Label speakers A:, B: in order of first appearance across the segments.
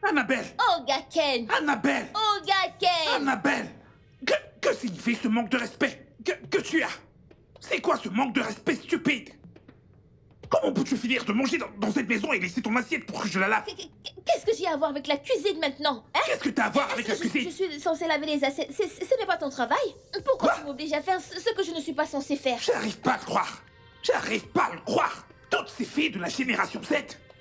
A: Annabelle!
B: Olga Ken!
A: Annabelle!
B: Olga Ken!
A: Annabelle! Que signifie ce manque de respect que tu as? C'est quoi ce manque de respect stupide? Comment peux-tu finir de manger dans cette maison et laisser ton assiette pour que je la lave?
B: Qu'est-ce que j'ai à voir avec la cuisine maintenant, hein?
A: Qu'est-ce que t'as à voir avec la cuisine?
B: Je suis censée laver les assiettes. Ce n'est pas ton travail? Pourquoi tu m'obliges à faire ce que je ne suis pas censée faire?
A: J'arrive pas à le croire. J'arrive pas à le croire. Toutes ces filles de la génération Z,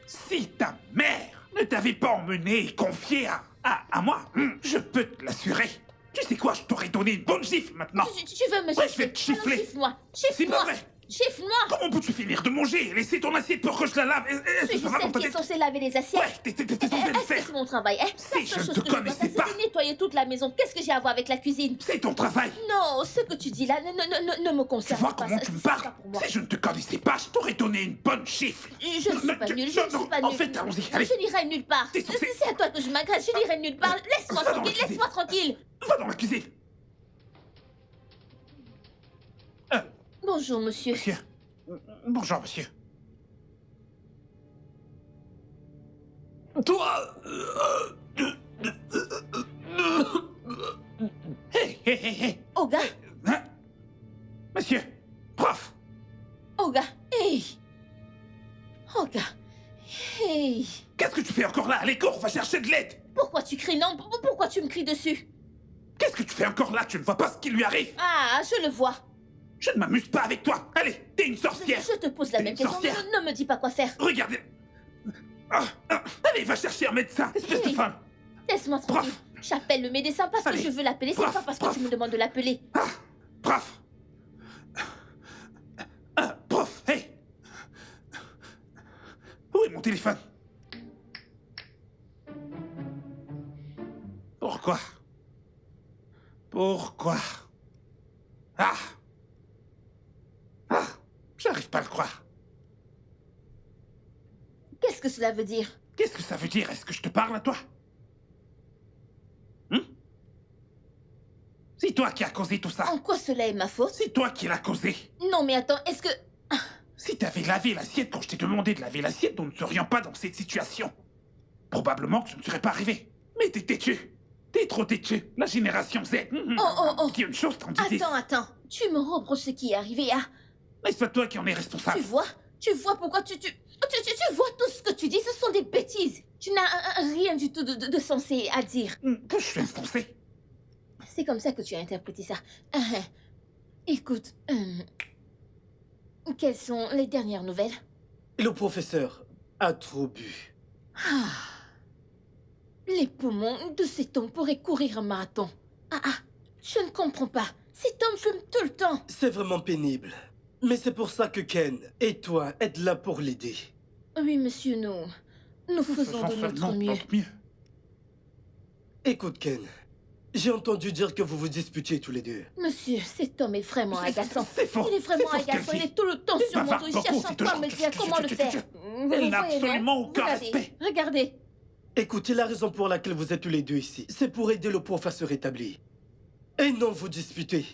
A: si ta mère ne t'avait pas emmené et confié à moi, je peux te l'assurer. Tu sais quoi, je t'aurais donné une bonne gifle maintenant.
B: Tu veux me gifler?
A: Ouais, je vais te gifler.
B: Alors, gifle-moi.
A: C'est pas vrai.
B: Gifle-moi.
A: Comment peux-tu finir de manger et laisser ton assiette pour que je la lave?
B: Je suis celle qui est censée laver les assiettes.
A: Ouais, t'es censée le faire.
B: C'est mon travail, hein?
A: Si
B: La
A: je
B: seule
A: ne
B: chose
A: te
B: que je dois
A: connaissais
B: faire,
A: pas.
B: c'est de nettoyer toute la maison. Qu'est-ce que j'ai à voir avec la cuisine?
A: C'est ton travail.
B: Non, ce que tu dis là ne me
A: Tu
B: concerne
A: vois
B: pas.
A: comment
B: Ça,
A: tu me
B: c'est pas
A: parles?
B: pour moi.
A: Si je ne te connaissais pas, je t'aurais donné une bonne gifle.
B: Je ne suis pas nulle, je ne suis pas nulle.
A: En fait, allons-y, allez.
B: Je n'irai nulle part.
A: T'es censé-
B: C'est à toi que je m'agresse, je n'irai nulle part. Laisse-moi
A: Va dans la
B: tranquille,
A: cuisine.
B: laisse-moi tranquille.
A: Va dans la cuisine.
B: Bonjour, monsieur.
A: Monsieur. Bonjour, monsieur. Toi. Hé, hé, hé, hé.
B: Olga,
A: Hein? Monsieur. Prof.
B: Olga, hey. Olga, hey.
A: Qu'est-ce que tu fais encore là? Allez, cours, on va chercher de l'aide.
B: Pourquoi tu cries non? Pourquoi tu me cries dessus?
A: Qu'est-ce que tu fais encore là? Tu ne vois pas ce qui lui arrive?
B: Ah, je le vois.
A: Je ne m'amuse pas avec toi. Allez, t'es une sorcière.
B: Je te pose la
A: T'es
B: même
A: une
B: question.
A: sorcière.
B: Ne me dis pas quoi faire.
A: Regardez. Allez, va chercher un médecin, espèce de
B: Hey.
A: femme.
B: Laisse-moi tranquille.
A: Prof.
B: J'appelle le médecin parce que
A: Allez.
B: je veux l'appeler. C'est
A: Prof,
B: pas parce que
A: prof.
B: tu me demandes de l'appeler.
A: Prof. Prof, hey. Où est mon téléphone? Pourquoi? Ah. J'arrive pas à le croire.
B: Qu'est-ce que cela veut dire?
A: Qu'est-ce que ça veut dire? Est-ce que je te parle à toi? C'est toi qui as causé tout ça.
B: En quoi cela est ma faute?
A: C'est toi qui l'as causé.
B: Non, mais attends, est-ce que...
A: Si t'avais lavé l'assiette quand je t'ai demandé de laver l'assiette, nous ne serions pas dans cette situation. Probablement que ce ne serait pas arrivé. Mais t'es têtu. T'es trop têtu. La génération Z.
B: Oh.
A: Dis une chose, t'en dis 10.
B: Attends. Tu me reproches ce qui est arrivé, hein?
A: N'est-ce pas toi qui en es responsable?
B: Tu vois pourquoi tu vois tout ce que tu dis, ce sont des bêtises. Tu n'as rien du tout de sensé à dire.
A: Que je suis insensé.
B: C'est comme ça que tu as interprété ça. Écoute, quelles sont les dernières nouvelles?
C: Le professeur a trop bu.
B: Les poumons de cet homme pourraient courir un marathon. Je ne comprends pas. Cet homme fume tout le temps.
C: C'est vraiment pénible. Mais c'est pour ça que Ken et toi êtes là pour l'aider.
B: Oui, monsieur, nous faisons de notre mieux.
C: Écoute, Ken. J'ai entendu dire que vous vous disputiez tous les deux.
B: Monsieur, cet homme est vraiment agaçant.
A: C'est faux.
B: Il est vraiment
A: C'est faux ce qu'elle
B: agaçant.
A: dit.
B: Il est tout le temps sur mon
A: bavarde
B: dos. Il
A: beaucoup,
B: cherche
A: c'est
B: encore à me
A: toujours-
B: dire comment le faire. Vous
A: Elle n'a
B: voyez, non?
A: absolument aucun
B: Regardez,
A: respect.
B: Regardez.
C: Écoutez la raison pour laquelle vous êtes tous les deux ici. C'est pour aider le prof à se rétablir. Et non vous disputer.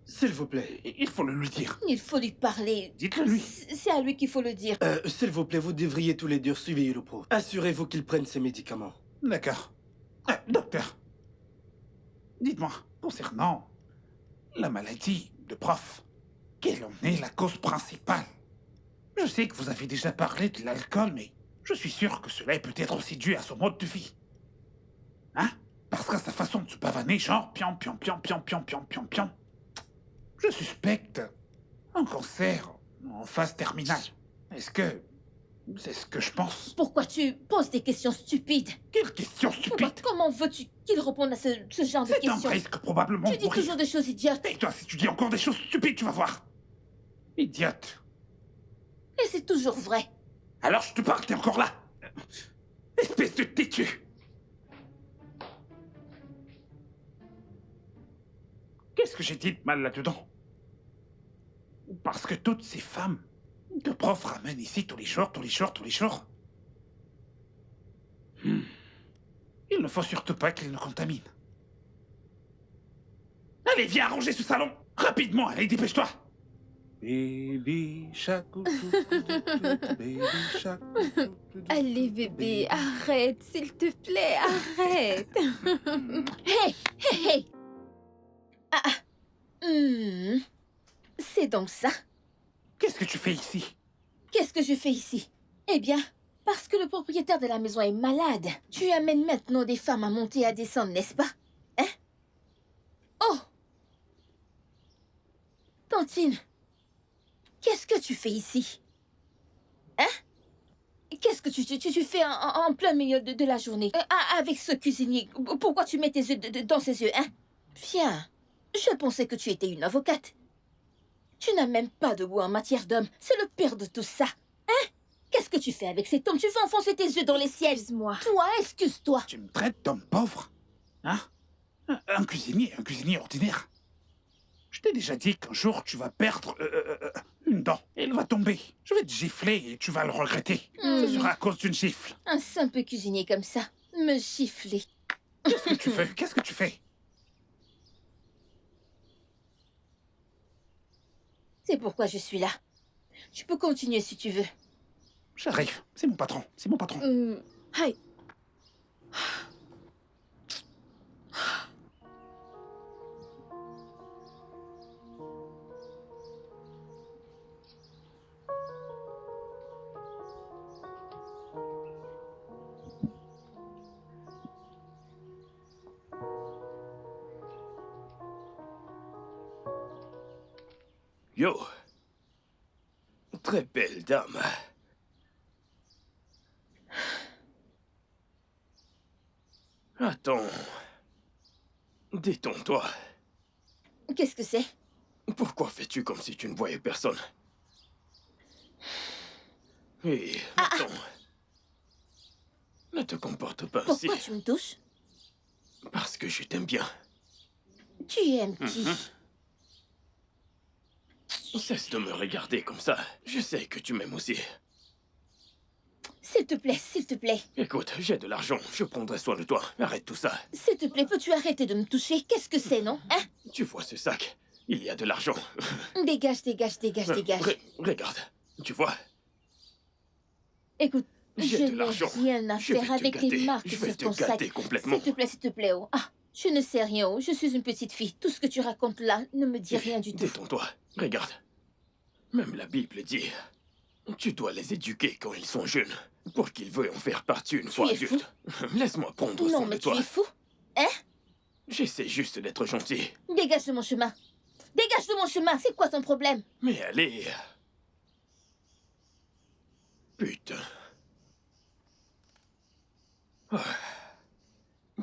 C: S'il vous plaît.
A: Il faut le lui dire.
B: Il faut lui parler.
A: Dites-le lui.
B: C'est à lui qu'il faut le dire.
C: S'il vous plaît, vous devriez tous les deux surveiller le prof. Assurez-vous qu'il prenne ses médicaments.
A: D'accord. Docteur. Dites-moi, concernant la maladie de prof, quelle en est la cause principale? Je sais que vous avez déjà parlé de l'alcool, mais je suis sûr que cela est peut-être aussi dû à son mode de vie. Hein? Parce qu'à sa façon de se pavaner, genre pion, je suspecte un cancer en phase terminale. Est-ce que... c'est ce que je pense?
B: Pourquoi tu poses des questions stupides?
A: Quelle question stupide!
B: Comment veux-tu qu'il réponde à ce genre de
A: C'est un
B: questions?
A: risque probablement
B: Tu dis
A: horrible.
B: toujours des choses idiotes.
A: Et toi, si tu dis encore des choses stupides, tu vas voir. Idiote.
B: Et c'est toujours vrai.
A: Alors je te parle, t'es encore là. Espèce de têtu. Qu'est-ce que j'ai dit de mal là-dedans? Parce que toutes ces femmes que prof ramène ici tous les jours. Il ne faut surtout pas qu'ils nous contaminent. Allez, viens arranger ce salon. Rapidement, allez, dépêche-toi. Baby shark, baby shark.
D: Allez, bébé, arrête, s'il te plaît, arrête.
B: Hey, hey, hey. Ah, c'est donc ça.
A: Qu'est-ce que tu fais ici?
B: Qu'est-ce que je fais ici? Eh bien, parce que le propriétaire de la maison est malade. Tu amènes maintenant des femmes à monter et à descendre, n'est-ce pas? Hein? Oh! Tantine, qu'est-ce que tu fais ici? Hein? Qu'est-ce que tu fais en plein milieu de la journée? Avec ce cuisinier, pourquoi tu mets tes yeux dans ses yeux, hein? Viens, je pensais que tu étais une avocate. Tu n'as même pas de goût en matière d'homme. C'est le pire de tout ça. Hein? Qu'est-ce que tu fais avec cet homme? Tu veux enfoncer tes yeux dans les ciels?
D: Excuse-moi.
B: Toi, excuse-toi.
A: Tu me traites d'homme pauvre? Hein? Un cuisinier ordinaire. Je t'ai déjà dit qu'un jour tu vas perdre une dent. Elle va tomber. Je vais te gifler et tu vas le regretter. Ce sera à cause d'une gifle.
B: Un simple cuisinier comme ça, me gifler.
A: Qu'est-ce que tu fais? Qu'est-ce que tu fais?
B: C'est pourquoi je suis là. Tu peux continuer si tu veux.
A: J'arrive. C'est mon patron. C'est mon patron.
D: Hi.
E: Yo. Très belle dame. Attends. Détends-toi.
B: Qu'est-ce que c'est?
E: Pourquoi fais-tu comme si tu ne voyais personne? Hé, attends. Ne te comporte pas ainsi.
B: Pourquoi tu me touches?
E: Parce que je t'aime bien.
B: Tu aimes qui?
E: Cesse de me regarder comme ça. Je sais que tu m'aimes aussi.
B: S'il te plaît, s'il te plaît.
E: Écoute, j'ai de l'argent. Je prendrai soin de toi. Arrête tout ça.
B: S'il te plaît, peux-tu arrêter de me toucher? Qu'est-ce que c'est, non? Hein?
E: Tu vois ce sac? Il y a de l'argent.
B: Dégage, dégage, dégage, dégage.
E: Regarde. Tu vois?
B: Écoute,
E: J'ai
B: je
E: de
B: n'ai
E: l'argent.
B: rien à
E: Je vais
B: faire
E: te
B: avec les
E: gâter.
B: marques
E: Je vais
B: sur
E: te
B: ton sac.
E: gâter complètement.
B: S'il te plaît, oh. Ah, je ne sais rien, oh. Je suis une petite fille. Tout ce que tu racontes là ne me dit rien du tout.
E: Détends-toi. Regarde. Même la Bible dit, tu dois les éduquer quand ils sont jeunes, pour qu'ils veuillent en faire partie une fois
B: es fou?
E: adultes. Laisse-moi prendre
B: Non,
E: soin
B: mais
E: de
B: tu
E: toi.
B: es fou. Hein?
E: J'essaie juste d'être gentil.
B: Dégage de mon chemin. Dégage de mon chemin. C'est quoi ton problème?
E: Mais allez. Putain. Ah.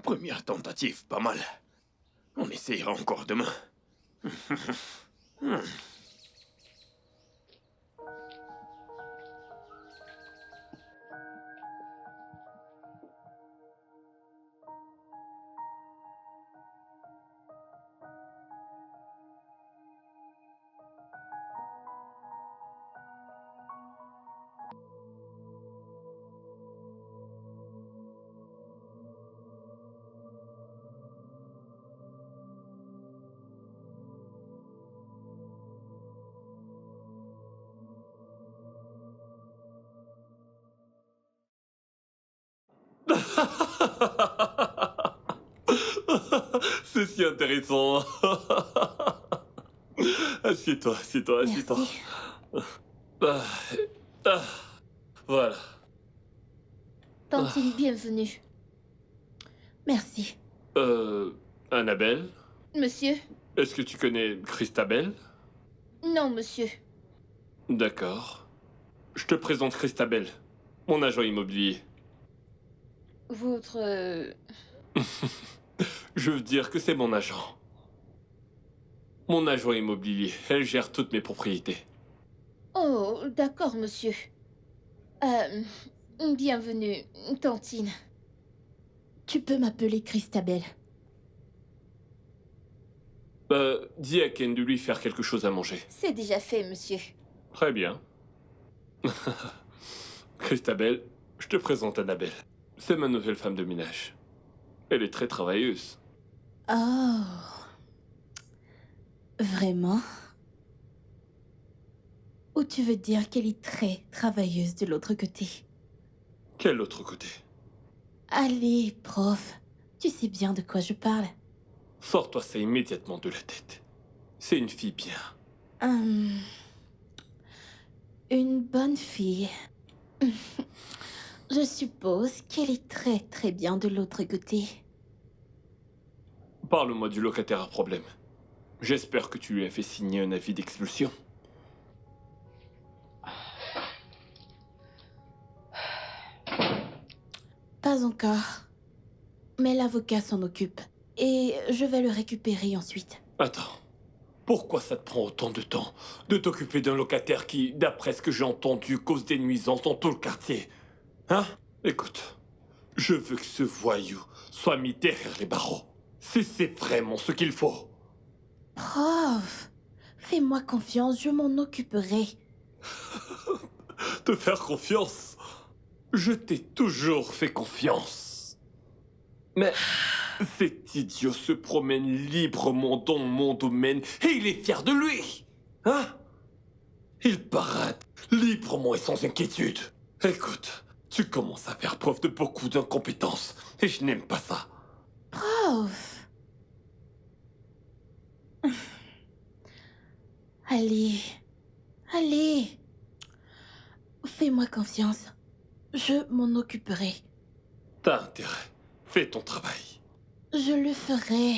E: Première tentative, pas mal. On essayera encore demain. C'est si intéressant. Assieds-toi, assieds-toi, assieds-toi.
B: Merci.
E: Voilà.
B: Tantine, bienvenue. Merci.
E: Annabelle,
B: Monsieur?
E: est-ce que tu connais Christabel?
B: Non, monsieur.
E: D'accord. Je te présente Christabel, mon agent immobilier.
B: Votre...
E: Je veux dire que c'est mon agent. Mon agent immobilier, elle gère toutes mes propriétés.
B: Oh, d'accord, monsieur. Bienvenue, Tantine.
D: Tu peux m'appeler Christabel.
E: Dis à Ken de lui faire quelque chose à manger.
B: C'est déjà fait, monsieur.
E: Très bien. Christabel, je te présente Annabelle. C'est ma nouvelle femme de ménage. Elle est très travailleuse.
D: Oh. Vraiment?
B: Ou tu veux dire qu'elle est très travailleuse de l'autre côté?
E: Quel autre côté?
B: Allez, prof, tu sais bien de quoi je parle.
E: Sors-toi ça immédiatement de la tête. C'est une fille bien.
B: Une bonne fille. Je suppose qu'elle est très très bien de l'autre côté.
E: Parle-moi du locataire à problème. J'espère que tu lui as fait signer un avis d'expulsion.
B: Pas encore. Mais l'avocat s'en occupe. Et je vais le récupérer ensuite.
E: Attends. Pourquoi ça te prend autant de temps de t'occuper d'un locataire qui, d'après ce que j'ai entendu, cause des nuisances dans tout le quartier? Hein? Écoute, je veux que ce voyou soit mis derrière les barreaux. Si c'est vraiment ce qu'il faut.
B: Prof, fais-moi confiance, je m'en occuperai.
E: Te faire confiance? Je t'ai toujours fait confiance. Mais cet idiot se promène librement dans mon domaine et il est fier de lui. Hein? Il parade librement et sans inquiétude. Écoute, tu commences à faire preuve de beaucoup d'incompétence et je n'aime pas ça.
B: Prof. Allez, allez. Fais-moi confiance. Je m'en occuperai.
E: T'as intérêt. Fais ton travail.
B: Je le ferai.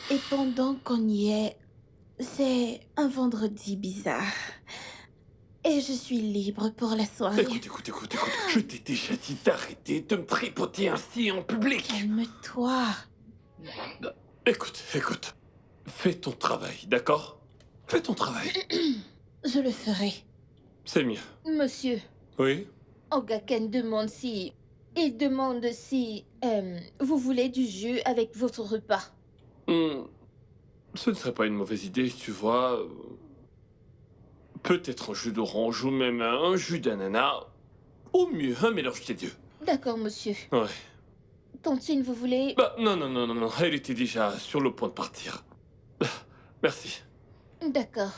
B: Et pendant qu'on y est, c'est un vendredi bizarre. Et je suis libre pour la soirée.
E: Écoute. Je t'ai déjà dit d'arrêter de me tripoter ainsi en public.
B: Calme-toi.
E: Écoute. Fais ton travail, d'accord? Fais ton travail.
B: Je le ferai.
E: C'est mieux.
B: Monsieur,
E: Oui?
B: Ogaken demande si... Il demande si... vous voulez du jus avec votre repas.
E: Ce ne serait pas une mauvaise idée, tu vois. Peut-être un jus d'orange ou même un jus d'ananas. Ou mieux, un mélange des deux.
B: D'accord, monsieur.
E: Ouais.
B: Tantine, vous voulez...
E: Bah, non. Elle était déjà sur le point de partir. Merci.
B: D'accord.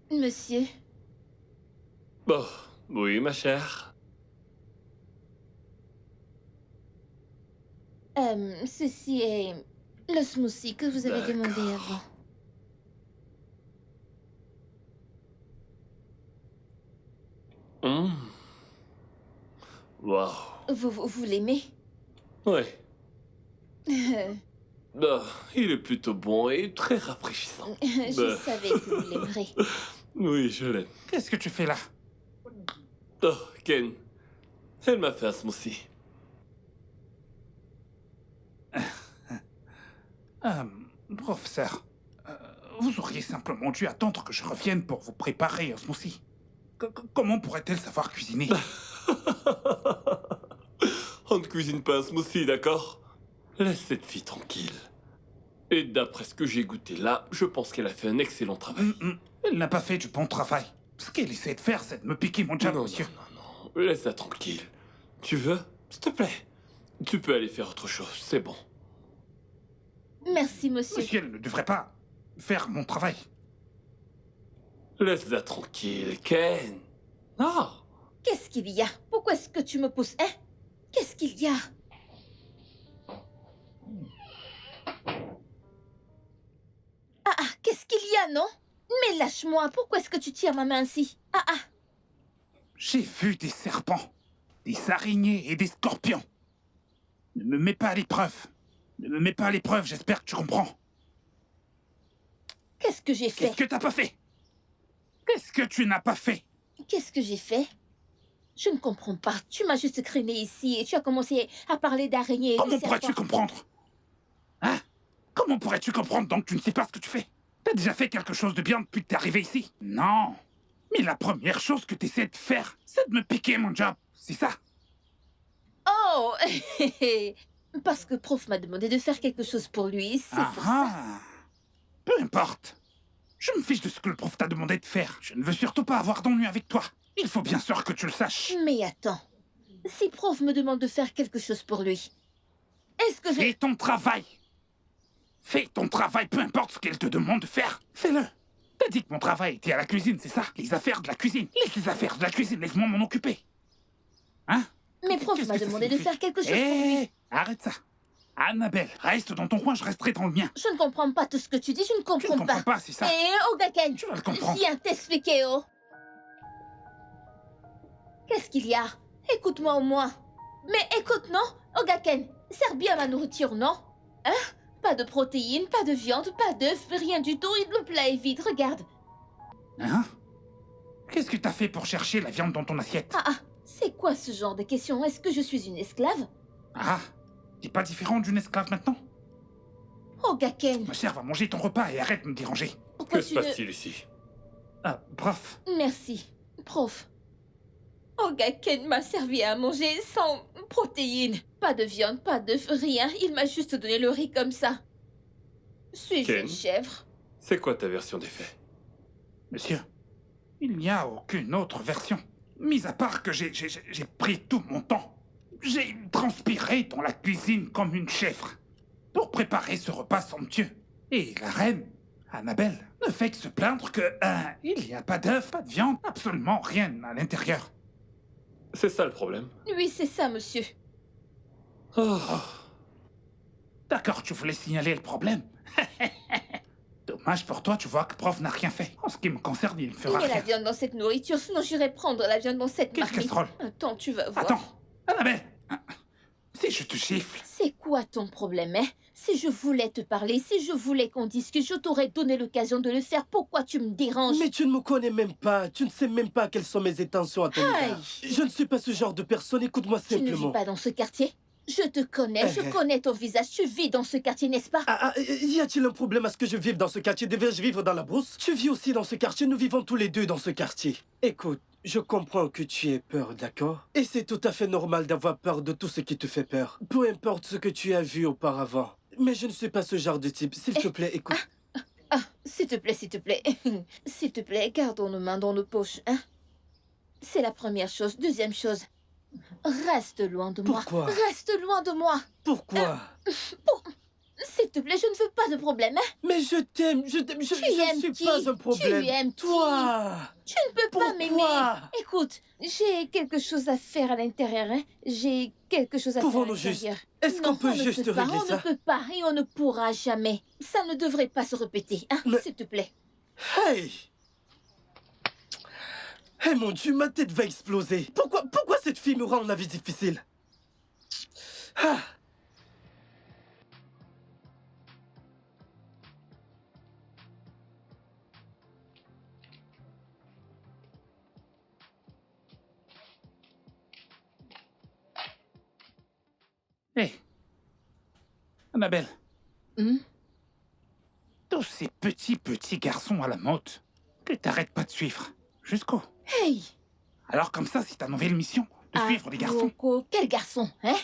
B: Monsieur,
E: Bon, oui, ma chère.
B: ceci est le smoothie que vous avez demandé
E: D'accord.
B: avant.
E: Waouh.
B: Vous l'aimez?
E: Ouais. Il est plutôt bon et très rafraîchissant.
B: Je savais que vous l'aimerez.
E: Oui, je l'aime.
A: Qu'est-ce que tu fais là?
E: Oh, Ken. Elle m'a fait un smoothie.
A: Professeur, vous auriez simplement dû attendre que je revienne pour vous préparer un smoothie. Comment pourrait-elle savoir cuisiner?
E: On ne cuisine pas un smoothie, d'accord? Laisse cette fille tranquille. Et d'après ce que j'ai goûté là, je pense qu'elle a fait un excellent travail.
A: Elle n'a pas fait du bon travail. Ce qu'elle essaie de faire, c'est de me piquer mon job, monsieur.
E: Non. Laisse-la tranquille. Tu veux? S'il te plaît. Tu peux aller faire autre chose, c'est bon.
B: Merci, monsieur.
A: Monsieur, elle ne devrait pas faire mon travail.
E: Laisse-la tranquille, Ken. Non.
B: Qu'est-ce qu'il y a? Pourquoi est-ce que tu me pousses, hein? Qu'est-ce qu'il y a? Qu'est-ce qu'il y a, non? Mais lâche-moi, pourquoi est-ce que tu tires ma main ainsi?
A: J'ai vu des serpents, des araignées et des scorpions. Ne me mets pas à l'épreuve. Ne me mets pas à l'épreuve, j'espère que tu comprends.
B: Qu'est-ce que j'ai fait?
A: Qu'est-ce que t'as pas fait? Qu'est-ce que tu n'as pas fait?
B: Qu'est-ce que j'ai fait? Je ne comprends pas. Tu m'as juste traîné ici et tu as commencé à parler d'araignées et de
A: Comment
B: serpents.
A: pourrais-tu comprendre? Hein? Comment pourrais-tu comprendre donc que tu ne sais pas ce que tu fais? T'as déjà fait quelque chose de bien depuis que t'es arrivé ici? Non. Mais la première chose que t'essaies de faire, c'est de me piquer mon job. C'est ça?
B: Oh! Parce que prof m'a demandé de faire quelque chose pour lui, c'est pour ça.
A: Ah. Peu importe. Je me fiche de ce que le prof t'a demandé de faire. Je ne veux surtout pas avoir d'ennui avec toi. Il faut bien sûr que tu le saches.
B: Mais attends, si prof me demande de faire quelque chose pour lui, est-ce que
A: Fais ton travail. Fais ton travail, peu importe ce qu'elle te demande de faire. Fais-le. T'as dit que mon travail était à la cuisine, c'est ça? Les affaires de la cuisine. Laisse les affaires de la cuisine, laisse-moi m'en occuper. Hein?
B: Mais prof
A: Qu'est-ce
B: m'a
A: que ça
B: demandé de
A: signifie?
B: faire quelque chose pour lui.
A: Hé, arrête ça. Annabelle, reste dans ton coin, je resterai dans le mien.
B: Je ne comprends pas tout ce que tu dis, je ne
A: Tu
B: comprends
A: ne comprends pas, c'est ça?
B: Ogaken,
A: Tu vas le comprendre.
B: viens t'expliquer, oh. Qu'est-ce qu'il y a? Écoute-moi au moins. Mais écoute, non? Ogaken, sers bien ma nourriture, non? Hein? Pas de protéines, pas de viande, pas d'œufs, rien du tout, et le plat est vide, regarde.
A: Hein? Qu'est-ce que t'as fait pour chercher la viande dans ton assiette?
B: Ah, c'est quoi ce genre de question? Est-ce que je suis une esclave?
A: Ah, t'es pas différent d'une esclave maintenant?
B: Ogaken,
A: Me serve à manger ton repas et arrête de me déranger.
B: pourquoi
E: Que se
B: tu ne...
E: passe-t-il ici?
A: Ah, prof.
B: Merci, prof. Ogaken m'a servi à manger sans protéines. Pas de viande, pas d'œufs, rien. Il m'a juste donné le riz comme ça. Suis-je
E: Ken?
B: une chèvre?
E: C'est quoi ta version des faits?
A: Monsieur, il n'y a aucune autre version. Mis à part que j'ai pris tout mon temps. J'ai transpiré dans la cuisine comme une chèvre pour préparer ce repas somptueux. Et la reine, Annabelle, ne fait que se plaindre que il n'y a pas d'œufs, pas de viande, absolument rien à l'intérieur.
E: C'est ça le problème.
B: Oui, c'est ça, monsieur.
E: Oh.
A: D'accord, tu voulais signaler le problème. Dommage pour toi, tu vois que prof n'a rien fait. En ce qui me concerne, il ne
B: Il
A: fera
B: y a la
A: rien.
B: viande dans cette nourriture, sinon j'irai prendre la viande dans cette
A: Quelle
B: marmite.
A: casserole?
B: Attends, tu vas voir.
A: Attends, Annabelle, si je te gifle,
B: C'est quoi ton problème, hein? Si je voulais te parler, si je voulais qu'on discute, je t'aurais donné l'occasion de le faire. Pourquoi tu me déranges?
C: Mais tu ne me connais même pas. Tu ne sais même pas quelles sont mes intentions à ton
B: Aïe.
C: égard. Je ne suis pas ce genre de personne. Écoute-moi
B: Tu ne vis
C: simplement.
B: pas dans ce quartier? Je te connais, je
C: Eh.
B: connais ton visage. Tu vis dans ce quartier, n'est-ce pas?
C: Y a-t-il un problème à ce que je vive dans ce quartier? Devais-je vivre dans la brousse? Tu vis aussi dans ce quartier. Nous vivons tous les deux dans ce quartier. Écoute, je comprends que tu aies peur, d'accord? Et c'est tout à fait normal d'avoir peur de tout ce qui te fait peur. Peu importe ce que tu as vu auparavant. Mais je ne suis pas ce genre de type. S'il te plaît, écoute.
B: Ah, s'il te plaît, s'il te plaît. S'il te plaît, gardons nos mains dans nos poches, hein? C'est la première chose. Deuxième chose, reste loin de moi.
C: Pourquoi?
B: Reste loin de moi.
C: Pourquoi?
B: S'il te plaît, je ne veux pas de problème, hein?
C: Mais je t'aime, je t'aime, je
B: aimes
C: ne suis
B: qui?
C: pas un problème.
B: Tu aimes qui?
C: Toi.
B: Tu ne peux pas m'aimer.
C: Pourquoi?
B: Écoute, j'ai quelque chose à faire à l'intérieur, hein? J'ai quelque chose à faire à
C: Pouvons-nous juste...
B: l'intérieur.
C: Est-ce qu'on
B: Non,
C: peut
B: on ne
C: juste
B: peut pas,
C: régler
B: on
C: ça?
B: ne peut pas et on ne pourra jamais. Ça ne devrait pas se répéter, hein?
C: Mais-
B: S'il te plaît.
C: Hey! Hey mon Dieu, ma tête va exploser. Pourquoi cette fille me rend la vie difficile? Ah!
A: hé, Annabelle,
B: Hmm?
A: tous ces petits garçons à la mode que t'arrêtes pas de suivre. Jusqu'où?
B: Hey!
A: Alors comme ça, c'est ta nouvelle mission, de suivre des garçons.
B: Rocco, quel garçon, hein?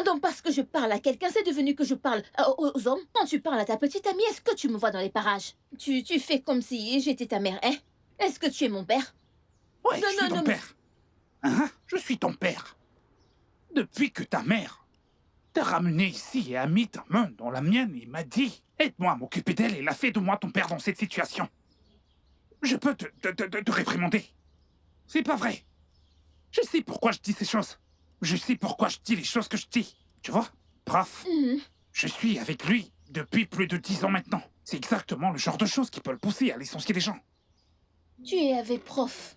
B: Donc parce que je parle à quelqu'un, c'est devenu que je parle aux hommes. Quand tu parles à ta petite amie, est-ce que tu me vois dans les parages? Tu fais comme si j'étais ta mère, hein? Est-ce que tu es mon père?
A: Ouais,
B: Non,
A: je suis
B: non,
A: ton
B: non,
A: père. Hein? Je suis ton père. Depuis que ta mère t'a ramené ici et a mis ta main dans la mienne et m'a dit « Aide-moi à m'occuper d'elle et la fais de moi ton père dans cette situation. » Je peux te réprimander. C'est pas vrai. Je sais pourquoi je dis ces choses. Je sais pourquoi je dis les choses que je dis. Tu vois, prof,
B: Mhm.
A: je suis avec lui depuis plus de 10 ans maintenant. C'est exactement le genre de choses qui peut le pousser à licencier les gens.
B: Tu es avec prof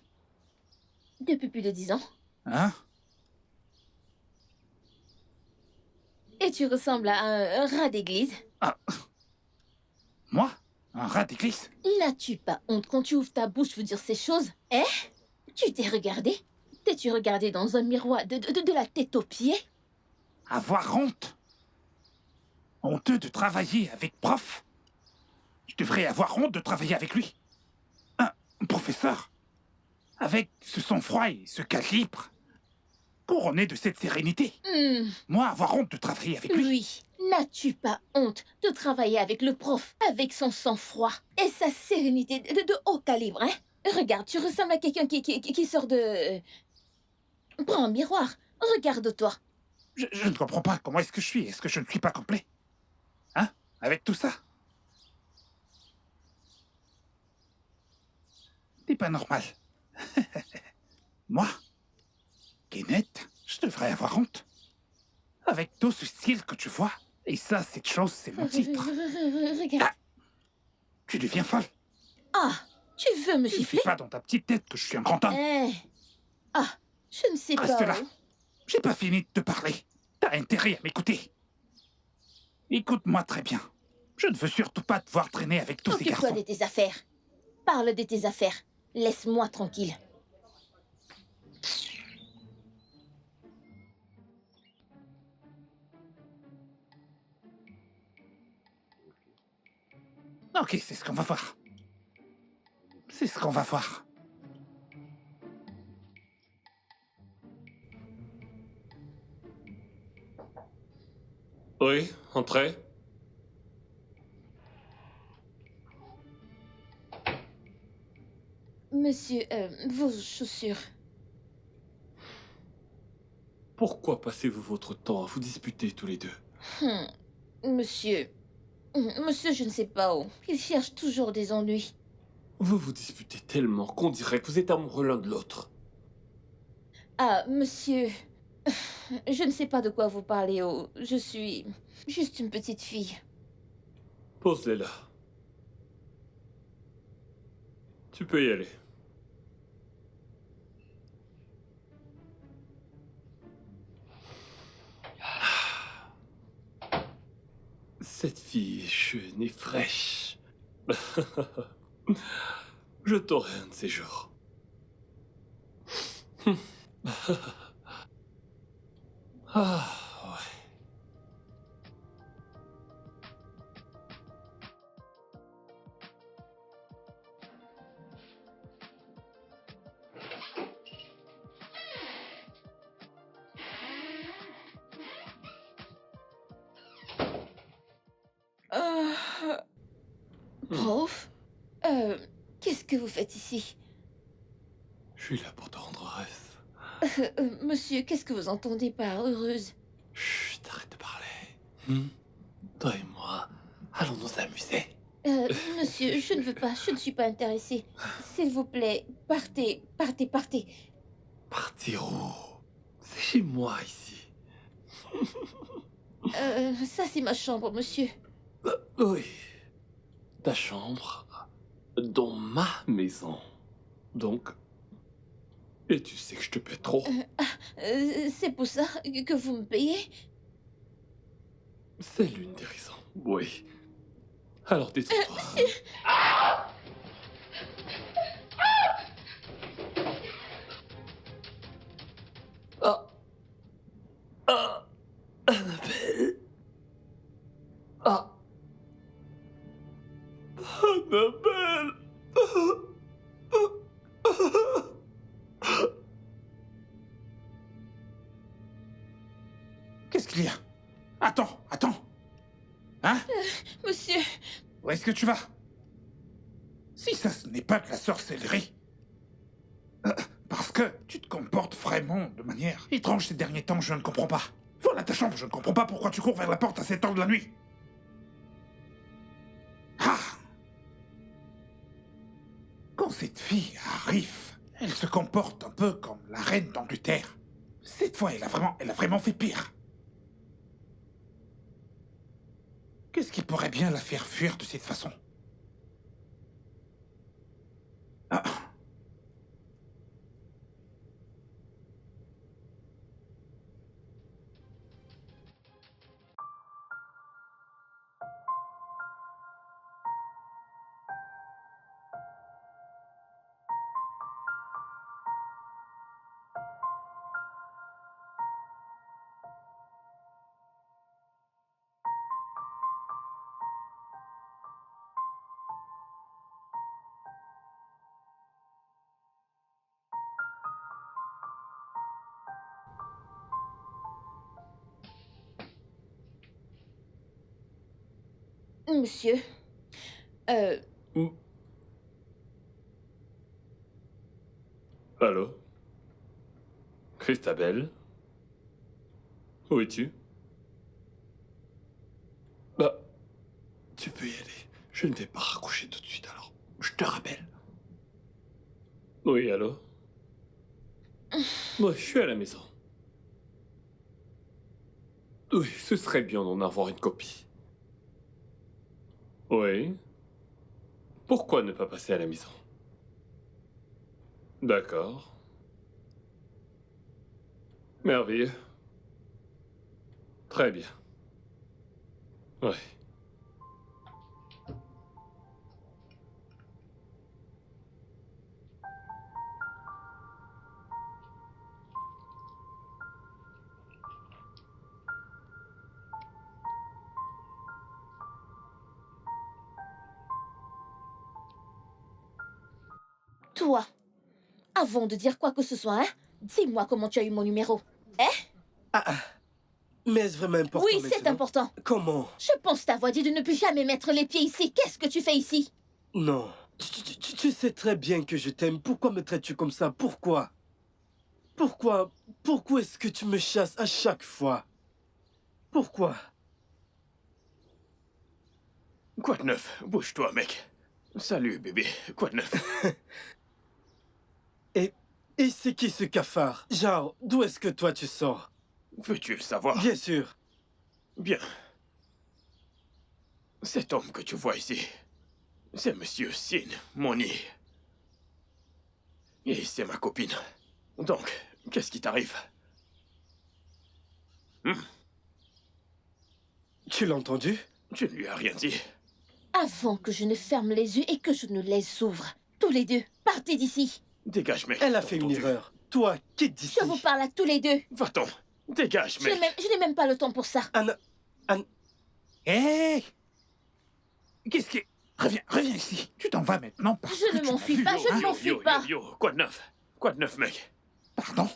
B: depuis plus de 10 ans.
A: Hein?
B: Et tu ressembles à un rat d'église.
A: Moi? Un rat d'église?
B: N'as-tu pas honte quand tu ouvres ta bouche pour dire ces choses? Hein? Tu t'es regardé? T'es-tu regardé dans un miroir de la tête aux pieds?
A: Avoir honte? Honteux de travailler avec prof? Je devrais avoir honte de travailler avec lui. Un professeur? Avec ce sang-froid et ce calibre? couronné de cette sérénité.
B: Hmm,
A: Moi, avoir honte de travailler avec lui.
B: oui. N'as-tu pas honte de travailler avec le prof, avec son sang-froid et sa sérénité de haut calibre, hein? Regarde, tu ressembles à quelqu'un qui sort de... Prends un miroir, regarde-toi.
A: Je ne comprends pas. Comment est-ce que je suis? Est-ce que je ne suis pas complet? Hein? Avec tout ça? C'est pas normal. Moi, Kenneth, je devrais avoir honte. Avec tout ce style que tu vois. Et ça, cette chose, c'est mon titre.
B: Regarde.
A: Tu deviens folle.
B: Ah, tu veux me
A: Tu ne
B: gifler?
A: sais pas dans ta petite tête que je suis un grand homme.
B: Ah, je ne sais
A: Reste
B: pas.
A: là. J'ai pas fini de te parler. T'as intérêt à m'écouter. Écoute-moi très bien. Je ne veux surtout pas te voir traîner avec tous ces
B: Occupe-toi
A: garçons.
B: de tes affaires. Parle de tes affaires. Laisse-moi tranquille.
A: Ok, c'est ce qu'on va voir. C'est ce qu'on va voir.
E: Oui, entrez.
B: Monsieur, vos chaussures.
E: Pourquoi passez-vous votre temps à vous disputer tous les deux?
B: Monsieur. Monsieur, je ne sais pas où. Il cherche toujours des ennuis.
E: Vous vous disputez tellement qu'on dirait que vous êtes amoureux l'un de l'autre.
B: Ah, monsieur. Je ne sais pas de quoi vous parlez. Oh. Je suis juste une petite fille.
E: Pose-les là. Tu peux y aller. Cette fille est jeune et fraîche. Je t'aurai un de ces jours. Ah, ouais.
B: Prof? Qu'est-ce que vous faites ici?
E: Je suis là pour te rendre heureuse.
B: Monsieur, qu'est-ce que vous entendez par heureuse?
E: Chut, arrête de parler. Toi et moi, allons nous amuser.
B: Monsieur, je ne veux pas, je ne suis pas intéressée. S'il vous plaît, partez, partez, partez.
E: Partir où? C'est chez moi ici.
B: Ça c'est ma chambre, monsieur.
E: Oui. Ta chambre dans ma maison. Donc. Et tu sais que je te paie trop.
B: C'est pour ça que vous me payez?
E: C'est l'une des raisons. Oui. Alors détends-toi. Ah. Ah. Annabelle. Ah. Annabelle.
A: Qu'est-ce qu'il y a? Attends, attends. Hein?
B: Monsieur,
A: Où est-ce que tu vas? Si ça, ce n'est pas de la sorcellerie. Parce que tu te comportes vraiment de manière étrange ces derniers temps, je ne comprends pas. Voilà ta chambre, je ne comprends pas pourquoi tu cours vers la porte à cette heure de la nuit. Ah! Quand cette fille arrive, elle se comporte un peu comme la reine d'Angleterre. Cette fois, elle a vraiment fait pire. Qu'est-ce qui pourrait bien la faire fuir de cette façon? Ah.
B: Monsieur, euh,
E: Hmm. Allô? Christabel? Où es-tu? Bah, tu peux y aller. Je ne vais pas raccrocher tout de suite alors. Je te rappelle. Oui, allô? Moi, je suis à la maison. Oui, ce serait bien d'en avoir une copie. Oui. Pourquoi ne pas passer à la maison? D'accord. Merveilleux. Très bien. Ouais.
B: toi, avant de dire quoi que ce soit, hein, dis-moi comment tu as eu mon numéro.
C: Mais est-ce vraiment important
B: Oui, c'est
C: maintenant?
B: important.
C: Comment?
B: Je pense t'avoir dit de ne plus jamais mettre les pieds ici. Qu'est-ce que tu fais ici?
C: Non. Tu sais très bien que je t'aime. Pourquoi me traites-tu comme ça? Pourquoi? Pourquoi est-ce que tu me chasses à chaque fois? Pourquoi?
E: Quoi de neuf? Bouge-toi, mec. Salut, bébé. Quoi de neuf?
C: Et, et c'est qui ce cafard? Genre, d'où est-ce que toi tu sors?
E: Veux-tu le savoir?
C: Bien sûr.
E: Bien. Cet homme que tu vois ici, c'est Monsieur Sin, Moni. Et c'est ma copine. Donc, qu'est-ce qui t'arrive?
C: Tu l'as entendu?
E: Tu ne lui as rien dit.
B: Avant que je ne ferme les yeux et que je ne les ouvre. Tous les deux, partez d'ici.
E: Dégage, mec.
C: Elle a
E: t'as
C: fait une
E: entendu?
C: erreur. Toi, quitte d'ici.
B: Je vous parle à tous les deux.
E: Va-t'en. Dégage, mec.
B: Je n'ai même pas le temps pour ça.
C: Anna...
A: Hé! Qu'est-ce qui... Reviens ici. Tu t'en vas maintenant parce
B: Je
A: que
B: ne
A: tu m'as
B: m'enfuis
A: vu,
B: pas,
A: hein?
B: je ne m'enfuis pas.
E: Yo. Quoi de neuf? Quoi de neuf, mec?
A: Pardon?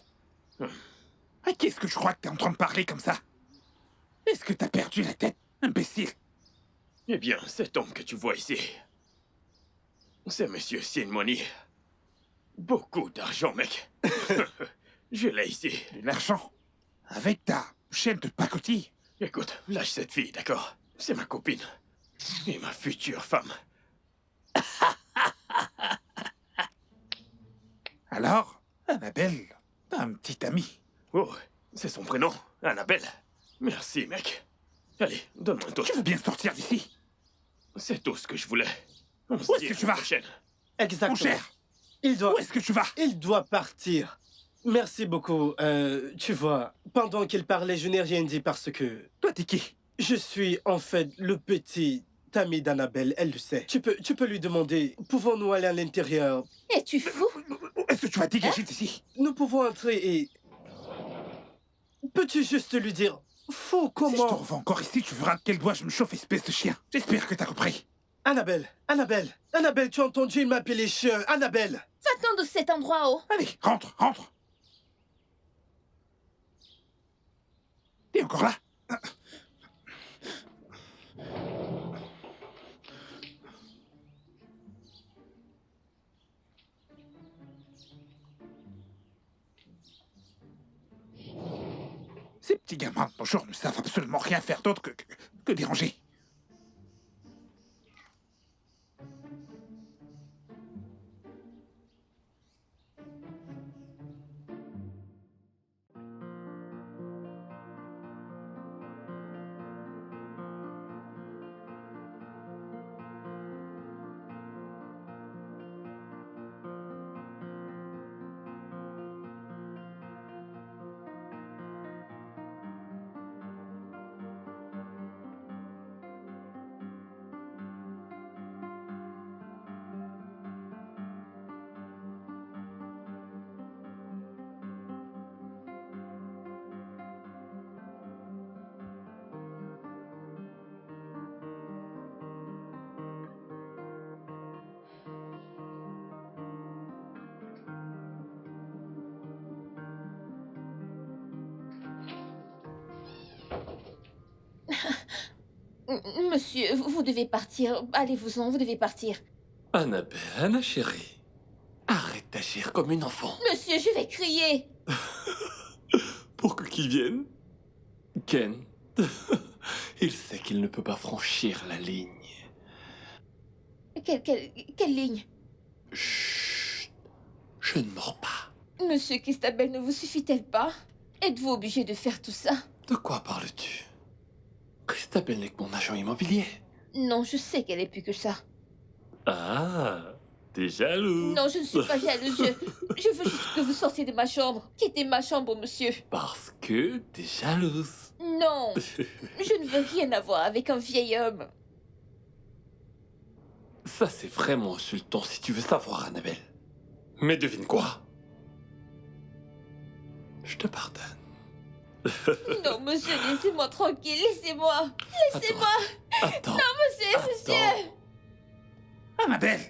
A: À qui est-ce que je crois que t'es en train de parler comme ça? Est-ce que t'as perdu la tête, imbécile?
E: Eh bien, cet homme que tu vois ici, c'est Monsieur Sin Moni. Beaucoup d'argent, mec. Je l'ai ici.
A: De l'argent? Avec ta chaîne de pacotille?
E: Écoute, lâche cette fille, d'accord? C'est ma copine. Et ma future femme.
A: Alors, Annabelle, t'as un petit ami.
E: Oh, c'est son prénom, Annabelle. Merci, mec. Allez, donne-moi un
A: Tu
E: toast.
A: veux bien sortir d'ici?
E: C'est tout ce que je voulais. On se
A: Où est-ce
E: dit
A: que
E: à
A: tu
E: la
A: vas?
E: prochaine.
C: Exactement.
A: Mon cher,
C: Il doit...
A: où est-ce que tu vas?
C: Il doit partir. Merci beaucoup. Tu vois, pendant qu'il parlait, je n'ai rien dit parce que...
A: Toi, t'es qui?
C: Je suis en fait le petit ami d'Annabelle, elle le sait. Tu peux lui demander, pouvons-nous aller à l'intérieur?
B: Es-tu fou?
A: Est-ce que tu vas dégager d'ici?
C: Nous pouvons entrer et... Peux-tu juste lui dire, faux
A: Si je te
C: comment?
A: revois encore ici, tu verras de quel doigt je me chauffe, espèce de chien. J'espère que t'as compris.
C: Annabelle, tu as entendu, il m'appelait chien. Annabelle!
B: Va-t'en de cet endroit, oh.
A: Allez, rentre. T'es encore là? Ces petits gamins de nos jours ne savent absolument rien faire d'autre que déranger.
B: Monsieur, vous devez partir. Allez-vous-en, vous devez partir.
E: Annabelle, Anna chérie, arrête d'agir comme une enfant.
B: Monsieur, je vais crier.
E: Pour que qui vienne? Ken, il sait qu'il ne peut pas franchir la ligne.
B: Quelle ligne?
E: Chut, je ne mords pas.
B: Monsieur, Christabel ne vous suffit-elle pas? Êtes-vous obligé de faire tout ça?
E: De quoi parles-tu? Christabel n'est que mon agent immobilier.
B: Non, je sais qu'elle est plus que ça.
E: Ah, t'es jaloux.
B: Non, je ne suis pas jalouse. Je veux juste que vous sortiez de ma chambre. Quittez ma chambre, monsieur.
E: Parce que t'es jalouse.
B: Non, je ne veux rien avoir avec un vieil homme.
E: Ça, c'est vraiment insultant si tu veux savoir, Annabelle. Mais devine quoi? Je te pardonne.
B: Non, monsieur, laissez-moi tranquille, laissez-moi. Laissez-moi.
E: Attends.
B: Monsieur.
A: Annabelle!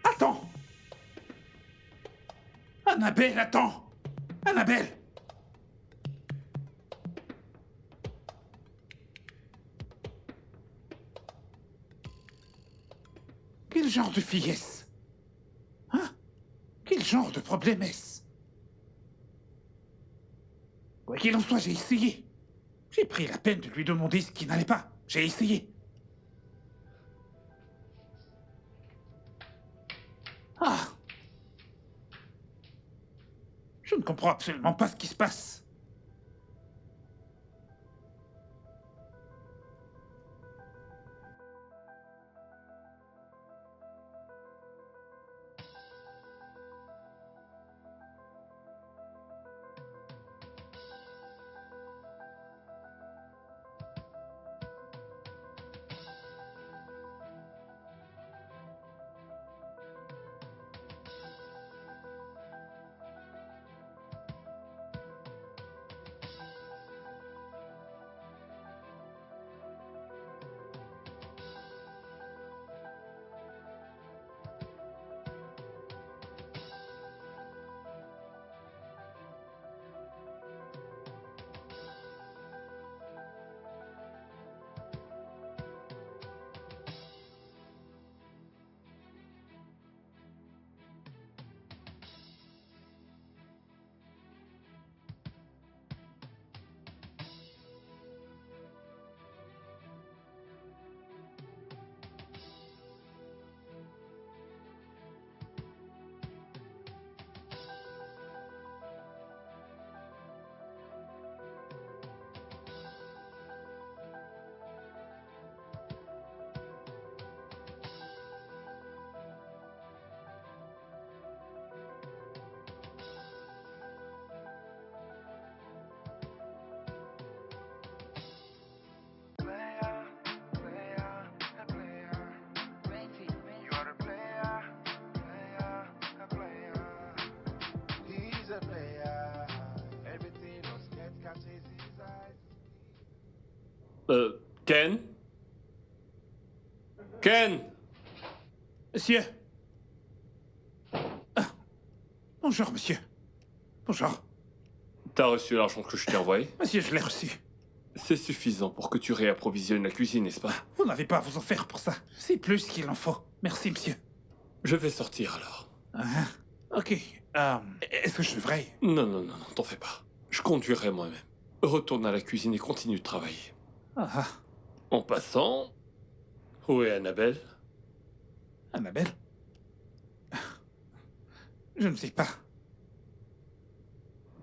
A: Attends! Annabelle, attends! Annabelle! Quel genre de fille est-ce? Hein? Quel genre de problème est-ce? Quoi qu'il en soit, j'ai essayé. J'ai pris la peine de lui demander ce qui n'allait pas. J'ai essayé. Ah! Je ne comprends absolument pas ce qui se passe.
E: Ken? Ken?
A: Monsieur. Ah. Bonjour, monsieur. Bonjour.
E: T'as reçu l'argent que je t'ai envoyé?
A: Monsieur, je l'ai reçu.
E: C'est suffisant pour que tu réapprovisionnes la cuisine, n'est-ce pas?
A: Vous n'avez pas à vous en faire pour ça. C'est plus qu'il en faut. Merci, monsieur.
E: Je vais sortir alors.
A: Ah, ok. Est-ce que je devrais...
E: Non, t'en fais pas. Je conduirai moi-même. Retourne à la cuisine et continue de travailler.
A: Ah,
E: En passant, où est Annabelle?
A: Annabelle? Je ne sais pas.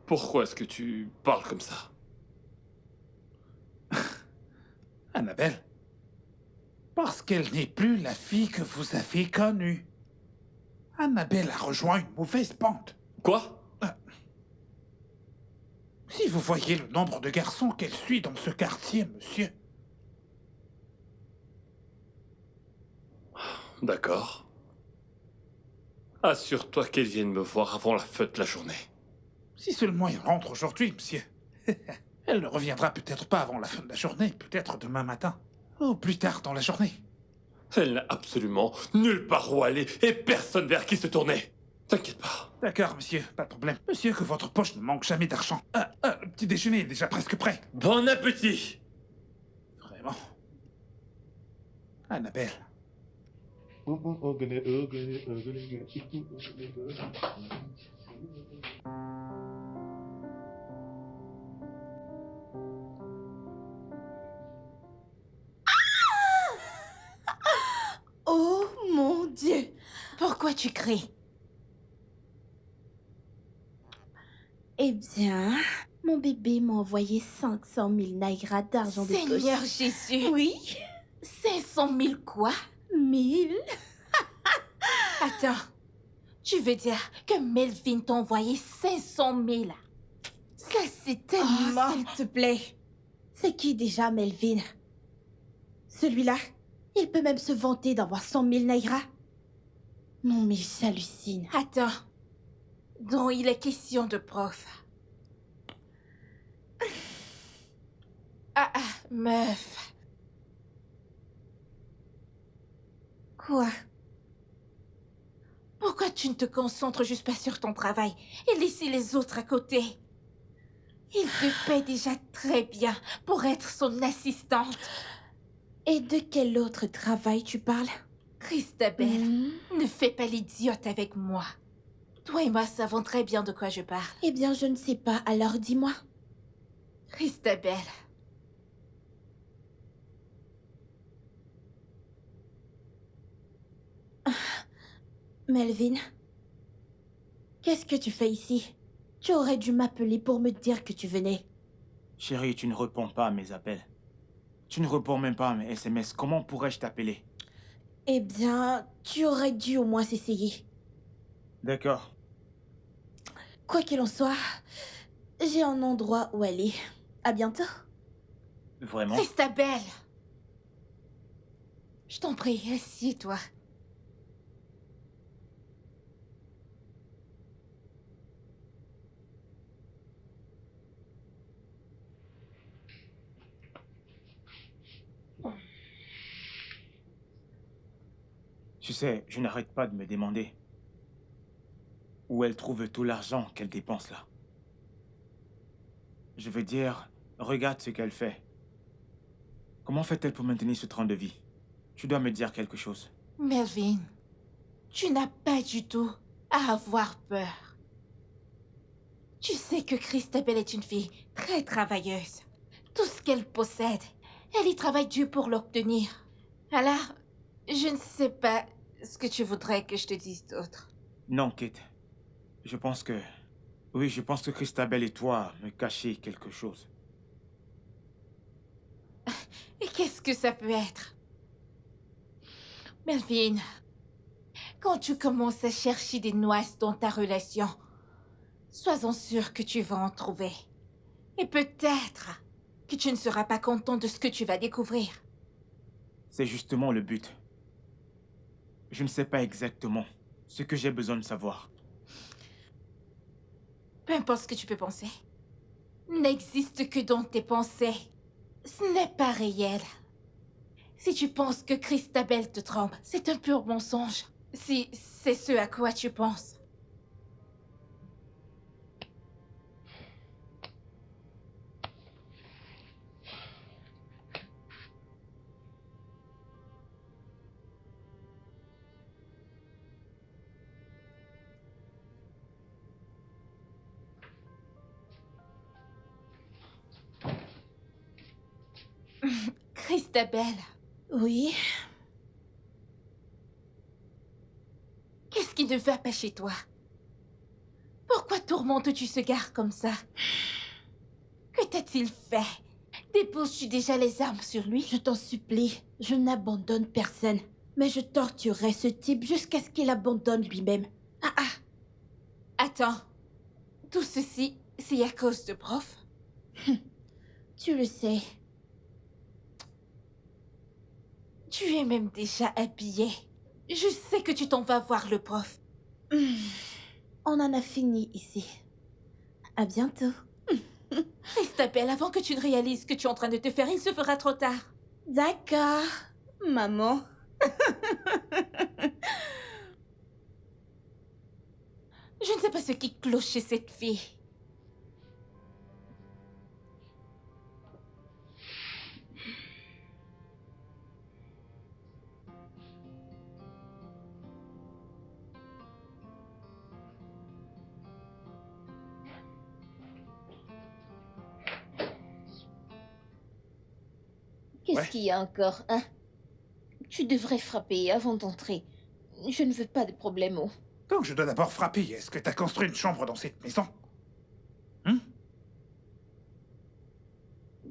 E: Pourquoi est-ce que tu parles comme ça?
A: Annabelle? Parce qu'elle n'est plus la fille que vous avez connue. Annabelle a rejoint une mauvaise bande.
E: Quoi?
A: Si vous voyez le nombre de garçons qu'elle suit dans ce quartier, monsieur...
E: D'accord. Assure-toi qu'elle vienne me voir avant la fin de la journée.
A: Si seulement elle rentre aujourd'hui, monsieur. Elle ne reviendra peut-être pas avant la fin de la journée, peut-être demain matin. Ou plus tard dans la journée.
E: Elle n'a absolument nulle part où aller et personne vers qui se tourner. T'inquiète pas.
A: D'accord, monsieur, pas de problème. Monsieur, que votre poche ne manque jamais d'argent. Le petit déjeuner est déjà presque prêt.
E: Bon appétit!
A: Vraiment. Annabelle.
B: Oh mon Dieu! Pourquoi tu cries?
D: Eh bien, mon bébé m'a envoyé 500 000 naira d'argent de poche.
B: Seigneur Jésus!
D: Oui,
B: 500 000 quoi?
D: 1000.
B: Attends, tu veux dire que Melvin t'a envoyé 500 000? Ça, c'est tellement...
D: Oh, s'il te plaît. C'est qui déjà, Melvin? Celui-là, il peut même se vanter d'avoir 100 000 naira. Non, mais j'hallucine.
B: Attends, dont il est question de prof. Ah, meuf.
D: Quoi?
B: Pourquoi tu ne te concentres juste pas sur ton travail et laisser les autres à côté? Il te paie déjà très bien pour être son assistante.
D: Et de quel autre travail tu parles?
B: Christabelle, ne fais pas l'idiote avec moi. Toi et moi savons très bien de quoi je parle.
D: Eh bien, je ne sais pas, alors dis-moi.
B: Christabelle.
D: Melvin, qu'est-ce que tu fais ici? Tu aurais dû m'appeler pour me dire que tu venais.
F: Chérie, tu ne réponds pas à mes appels. Tu ne réponds même pas à mes SMS. Comment pourrais-je t'appeler?
D: Eh bien, tu aurais dû au moins s'essayer.
F: D'accord.
D: Quoi qu'il en soit, j'ai un endroit où aller. À bientôt.
F: Vraiment?
B: Christabelle. Je t'en prie, assieds-toi.
F: Tu sais, je n'arrête pas de me demander où elle trouve tout l'argent qu'elle dépense là. Je veux dire, regarde ce qu'elle fait. Comment fait-elle pour maintenir ce train de vie? Tu dois me dire quelque chose.
B: Melvin, tu n'as pas du tout à avoir peur. Tu sais que Christabelle est une fille très travailleuse. Tout ce qu'elle possède, elle y travaille dur pour l'obtenir. Alors, je ne sais pas ce que tu voudrais que je te dise d'autre.
F: Non, Kate. Je pense que... Oui, je pense que Christabelle et toi me cachez quelque chose.
B: Et qu'est-ce que ça peut être? Melvin, quand tu commences à chercher des noises dans ta relation, sois-en sûr que tu vas en trouver. Et peut-être que tu ne seras pas content de ce que tu vas découvrir.
F: C'est justement le but. Je ne sais pas exactement ce que j'ai besoin de savoir.
B: Peu importe ce que tu peux penser, n'existe que dans tes pensées. Ce n'est pas réel. Si tu penses que Christabelle te trompe, c'est un pur mensonge. Si c'est ce à quoi tu penses. Christabelle,
D: Oui,
B: qu'est-ce qui ne va pas chez toi? Pourquoi tourmentes-tu ce gars comme ça? Que t'a-t-il fait? Déposes-tu déjà les armes sur lui?
D: je t'en supplie, je n'abandonne personne. Mais je torturerai ce type jusqu'à ce qu'il abandonne lui-même.
B: Attends, tout ceci, c'est à cause de prof?
D: Tu le sais.
B: Tu es même déjà habillé. Je sais que tu t'en vas voir le prof.
D: On en a fini ici. À bientôt.
B: Christabelle, avant que tu ne réalises ce que tu es en train de te faire, il se fera trop tard.
D: D'accord, maman.
B: Je ne sais pas ce qui cloche chez cette fille. Qu'est-ce
A: Ouais.
B: qu'il y a encore, hein? Tu devrais frapper avant d'entrer. Je ne veux pas de problème. Oh.
A: Donc je dois d'abord frapper. Est-ce que t'as construit une chambre dans cette maison? Hein?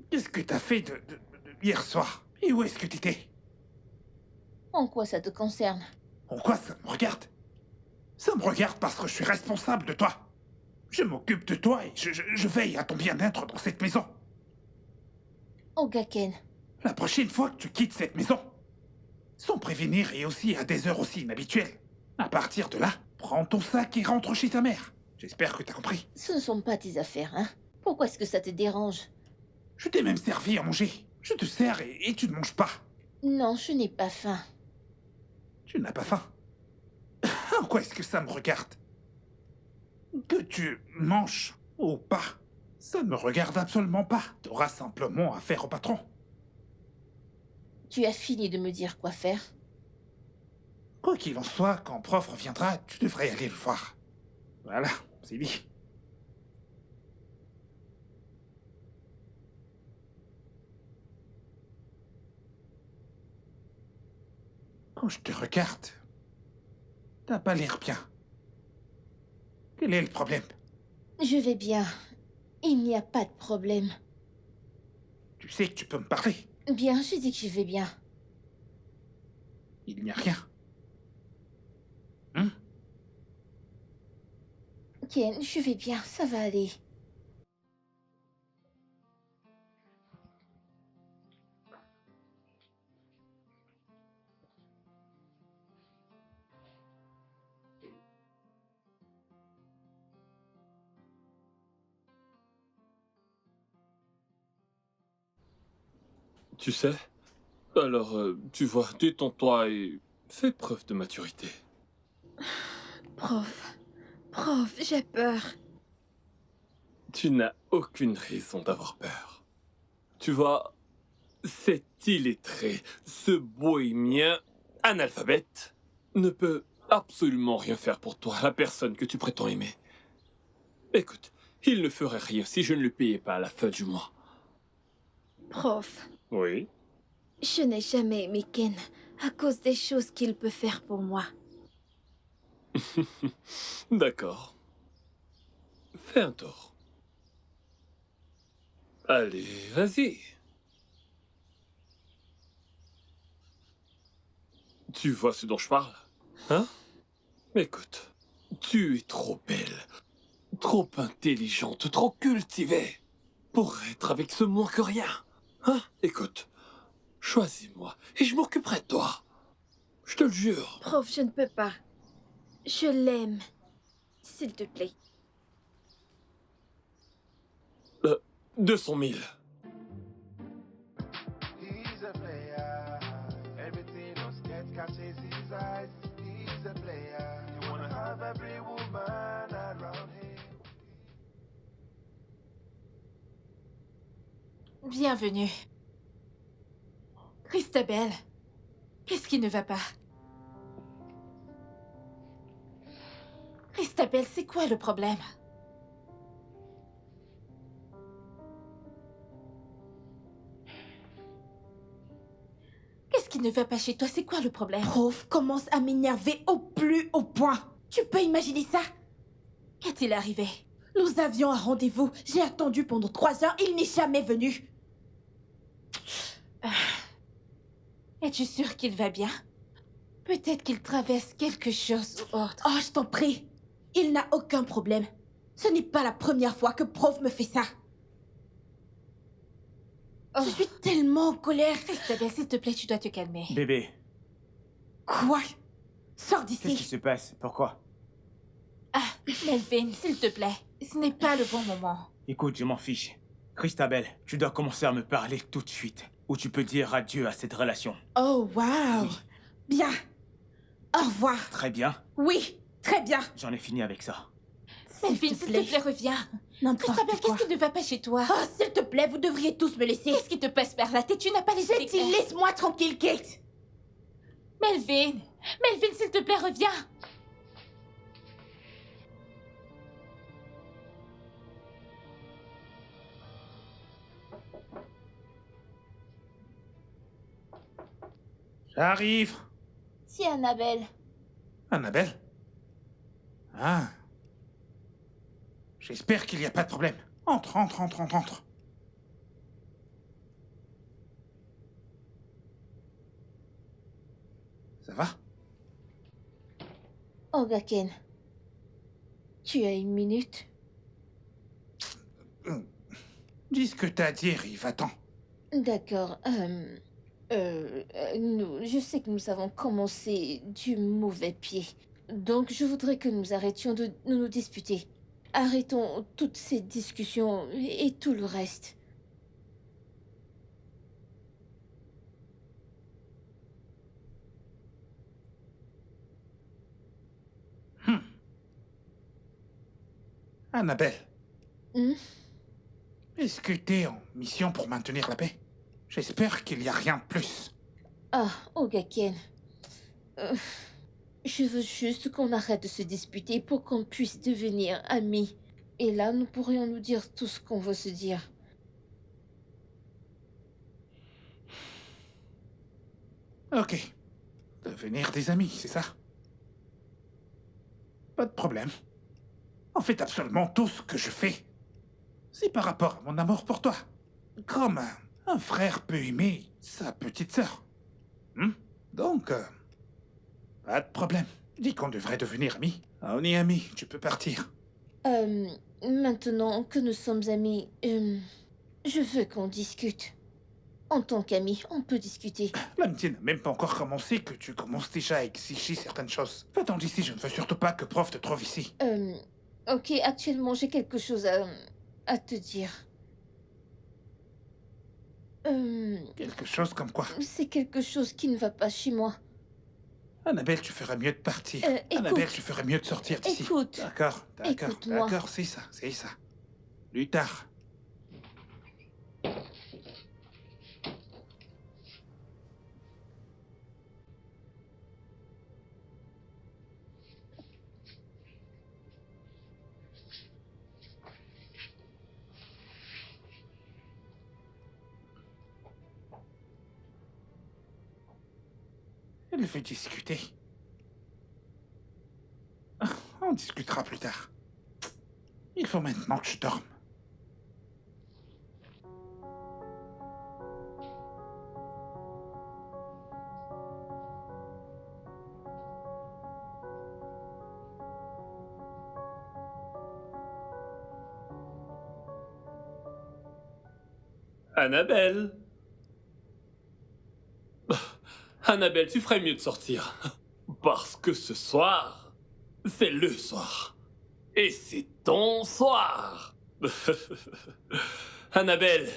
A: Qu'est-ce que t'as fait hier soir? Et où est-ce que t'étais?
B: En quoi ça te concerne?
A: En quoi ça me regarde? Ça me regarde parce que je suis responsable de toi. Je m'occupe de toi et je veille à ton bien-être dans cette maison.
B: Ogaken,
A: La prochaine fois que tu quittes cette maison, sans prévenir et aussi à des heures aussi inhabituelles, à partir de là, prends ton sac et rentre chez ta mère. J'espère que t'as compris.
B: ce ne sont pas tes affaires, hein? Pourquoi est-ce que ça te dérange?
A: Je t'ai même servi à manger. Je te sers et tu ne manges pas.
B: Non, je n'ai pas faim.
A: Tu n'as pas faim. En quoi est-ce que ça me regarde? Que tu manges ou pas, ça ne me regarde absolument pas. T'auras simplement affaire au patron.
B: Tu as fini de me dire quoi faire?
A: Quoi qu'il en soit, quand prof reviendra, tu devrais aller le voir. Voilà, c'est dit. Quand je te regarde, t'as pas l'air bien. Quel est le problème?
B: Je vais bien. Il n'y a pas de problème.
A: Tu sais que tu peux me parler.
B: Bien, je dis que je vais bien.
A: Il n'y a rien. Hein?
B: Ken, je vais bien, ça va aller.
E: Tu sais? Alors, tu vois, détends-toi et fais preuve de maturité.
D: Prof, j'ai peur.
E: Tu n'as aucune raison d'avoir peur. Tu vois, cet illettré, ce bohémien analphabète, ne peut absolument rien faire pour toi, la personne que tu prétends aimer. Écoute, il ne ferait rien si je ne le payais pas à la fin du mois.
D: Prof,
E: Oui?
D: je n'ai jamais aimé Ken à cause des choses qu'il peut faire pour moi.
E: D'accord. Fais un tour. Allez, vas-y. Tu vois ce dont je parle? Hein? Écoute, tu es trop belle, trop intelligente, trop cultivée pour être avec ce moins que rien. Hein? Écoute, choisis-moi et je m'occuperai de toi. Je te le jure.
D: Prof, je ne peux pas. Je l'aime. S'il te plaît.
E: 200 000.
G: He's a player. Everything on sketch catches his eyes. He's a player. You wanna have every woman around him.
H: Bienvenue. Christabel, qu'est-ce qui ne va pas? Christabel, c'est quoi le problème? Qu'est-ce qui ne va pas chez toi? C'est quoi le problème?
D: Prof commence à m'énerver au plus haut point. Tu peux imaginer ça?
H: Qu'est-il arrivé?
D: Nous avions un rendez-vous. J'ai attendu pendant 3 heures. Il n'est jamais venu.
H: Es-tu sûre qu'il va bien? Peut-être qu'il traverse quelque chose ou autre.
D: Oh, je t'en prie. Il n'a aucun problème. Ce n'est pas la première fois que prof me fait ça.
H: Oh.
D: Je suis tellement en colère.
H: Christabel, s'il te plaît, tu dois te calmer.
F: Bébé,
D: Quoi? Sors
F: qu'est-ce qui
D: d'ici.
F: se passe? Pourquoi?
H: Ah, Melvin, s'il te plaît. Ce n'est pas le bon moment.
F: Écoute, je m'en fiche. Christabel, tu dois commencer à me parler tout de suite. Ou tu peux dire adieu à cette relation.
D: Oh, waouh.
F: Oui.
D: Bien. Au revoir.
F: Très bien,
D: Oui, très bien.
F: j'en ai fini avec ça.
H: Melvin, s'il te plaît, reviens.
D: N'importe
H: Christabel,
D: quoi.
H: qu'est-ce qui ne va pas chez toi?
D: Oh, s'il te plaît, vous devriez tous me laisser.
H: Qu'est-ce qui te passe par la tête? Tu n'as pas les
D: J'ai
H: idées
D: dit,
H: claires.
D: laisse-moi tranquille, Kate.
H: Melvin! Melvin, s'il te plaît, reviens!
A: J'arrive.
B: C'est Annabelle.
A: Annabelle? Ah. J'espère qu'il n'y a pas de problème. Entre, entre, entre, entre, entre. Ça va?
B: Ogaken, tu as une minute?
A: Dis ce que t'as à dire, Yves, attends.
B: D'accord. Je sais que nous avons commencé du mauvais pied. Donc, je voudrais que nous arrêtions de nous disputer. Arrêtons toutes ces discussions et tout le reste.
A: Annabelle,
B: Hmm?
A: est-ce que t'es en mission pour maintenir la paix? J'espère qu'il n'y a rien de plus.
B: Ah, Ogaken. Je veux juste qu'on arrête de se disputer pour qu'on puisse devenir amis. Et là, nous pourrions nous dire tout ce qu'on veut se dire.
A: Ok. Devenir des amis, c'est ça? Pas de problème. En fait, absolument tout ce que je fais, c'est par rapport à mon amour pour toi. Comme un frère peut aimer sa petite sœur. Donc, pas de problème. Dis qu'on devrait devenir amis. Ah, on est amis, tu peux partir.
B: Maintenant que nous sommes amis, je veux qu'on discute. En tant qu'amis, on peut discuter.
A: L'amitié n'a même pas encore commencé que tu commences déjà à exiger certaines choses. Va-t'en d'ici, je ne veux surtout pas que prof te trouve ici.
B: Ok, actuellement, j'ai quelque chose à te dire.
A: Quelque chose comme quoi?
B: C'est quelque chose qui ne va pas chez moi.
A: Annabelle, tu ferais mieux de partir.
B: Écoute.
A: Annabelle, tu ferais mieux de sortir d'ici.
B: Écoute.
A: D'accord, d'accord,
B: Écoute-moi.
A: d'accord, c'est ça, c'est ça. Plus tard. Elle veut discuter. On discutera plus tard. Il faut maintenant que je dorme.
E: Annabelle. Annabelle, tu ferais mieux de sortir. Parce que ce soir, c'est le soir. Et c'est ton soir. Annabelle.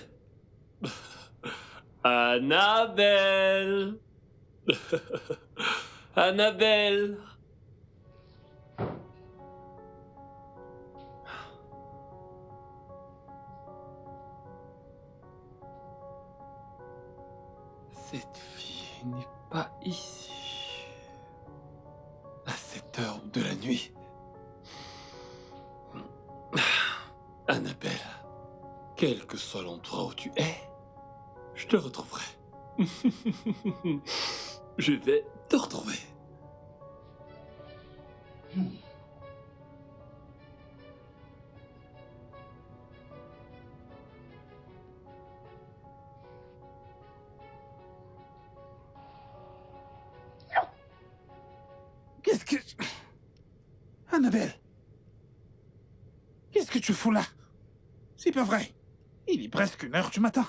E: Annabelle. Annabelle. Cette fille n'est pas ici. À cette heure de la nuit. Annabelle, quel que soit l'endroit où tu es, je te retrouverai. Je vais te retrouver.
A: Qu'est-ce que... Annabelle. Qu'est-ce que tu fous là? C'est pas vrai. Il est presque 1h du matin.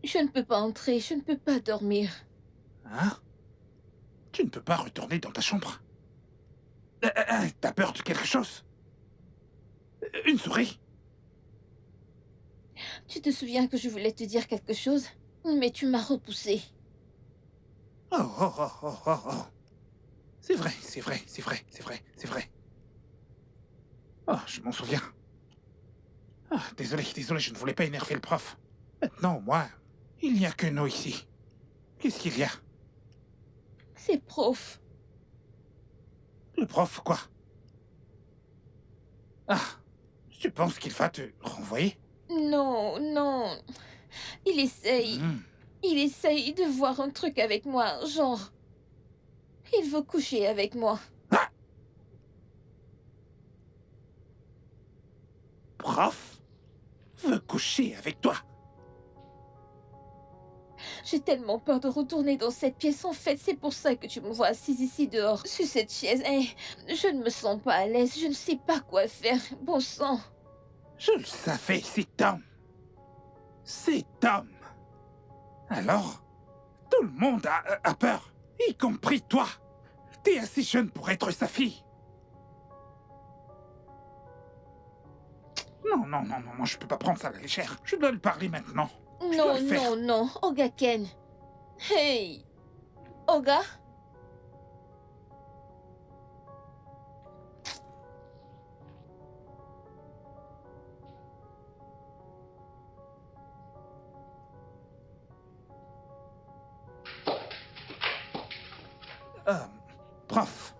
B: Je ne peux pas entrer, je ne peux pas dormir.
A: Hein? Tu ne peux pas retourner dans ta chambre? T'as peur de quelque chose? Une souris?
B: Tu te souviens que je voulais te dire quelque chose, mais tu m'as repoussé.
A: Oh, oh, oh, oh, oh, oh. C'est vrai, c'est vrai, c'est vrai, c'est vrai, c'est vrai. Oh, je m'en souviens. Ah, désolé, désolé, je ne voulais pas énerver le prof. Maintenant, moi, il n'y a que nous ici. Qu'est-ce qu'il y a?
B: C'est prof.
A: Le prof, quoi? Ah, tu penses qu'il va te renvoyer?
B: Non, non. Il essaye. Il essaye de voir un truc avec moi, genre... Il veut coucher avec moi.
A: Prof veut coucher avec toi.
B: J'ai tellement peur de retourner dans cette pièce. En fait, c'est pour ça que tu me vois assise ici dehors, sur cette chaise. Et je ne me sens pas à l'aise. Je ne sais pas quoi faire. Bon sang.
A: Je le savais, c'est Tom. C'est Tom. Alors, tout le monde a peur, y compris toi. T'es assez jeune pour être sa fille. Non, je peux pas prendre ça à la légère. Je dois lui parler maintenant. Je dois le faire.
B: Non. Oga Ken. Hey. Oga?
A: Prof.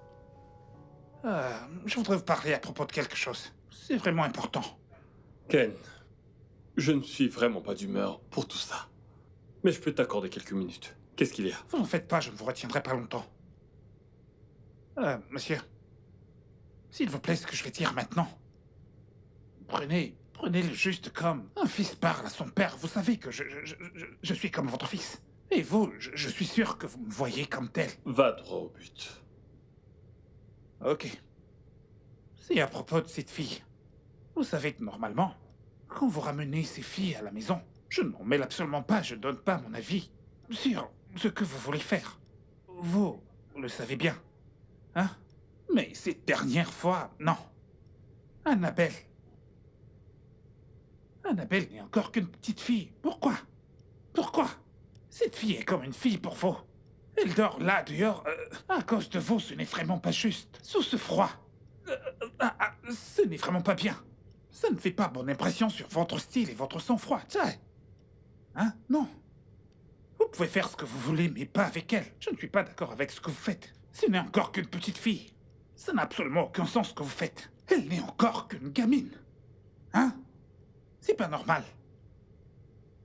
A: Je voudrais vous parler à propos de quelque chose. C'est vraiment important.
E: Ken, je ne suis vraiment pas d'humeur pour tout ça. Mais je peux t'accorder quelques minutes. Qu'est-ce qu'il y a?
A: Vous n'en faites pas, je ne vous retiendrai pas longtemps. Monsieur. S'il vous plaît, ce que je vais dire maintenant. Prenez-le juste comme un fils parle à son père. Vous savez que je suis comme votre fils. Et vous, je suis sûr que vous me voyez comme tel.
E: Va droit au but.
A: Ok. C'est à propos de cette fille. Vous savez que normalement, quand vous ramenez ces filles à la maison, je ne m'en mêle absolument pas, je ne donne pas mon avis sur ce que vous voulez faire. Vous le savez bien. Hein? Mais cette dernière fois, non. Annabelle. Annabelle n'est encore qu'une petite fille. Pourquoi? Pourquoi? Cette fille est comme une fille pour vous. Elle dort là, dehors. À cause de vous, ce n'est vraiment pas juste. Sous ce froid. Ce n'est vraiment pas bien. Ça ne fait pas bonne impression sur votre style et votre sang-froid, tiens. Hein? Non. Vous pouvez faire ce que vous voulez, mais pas avec elle. Je ne suis pas d'accord avec ce que vous faites. Ce n'est encore qu'une petite fille. Ça n'a absolument aucun sens ce que vous faites. Elle n'est encore qu'une gamine. Hein? C'est pas normal.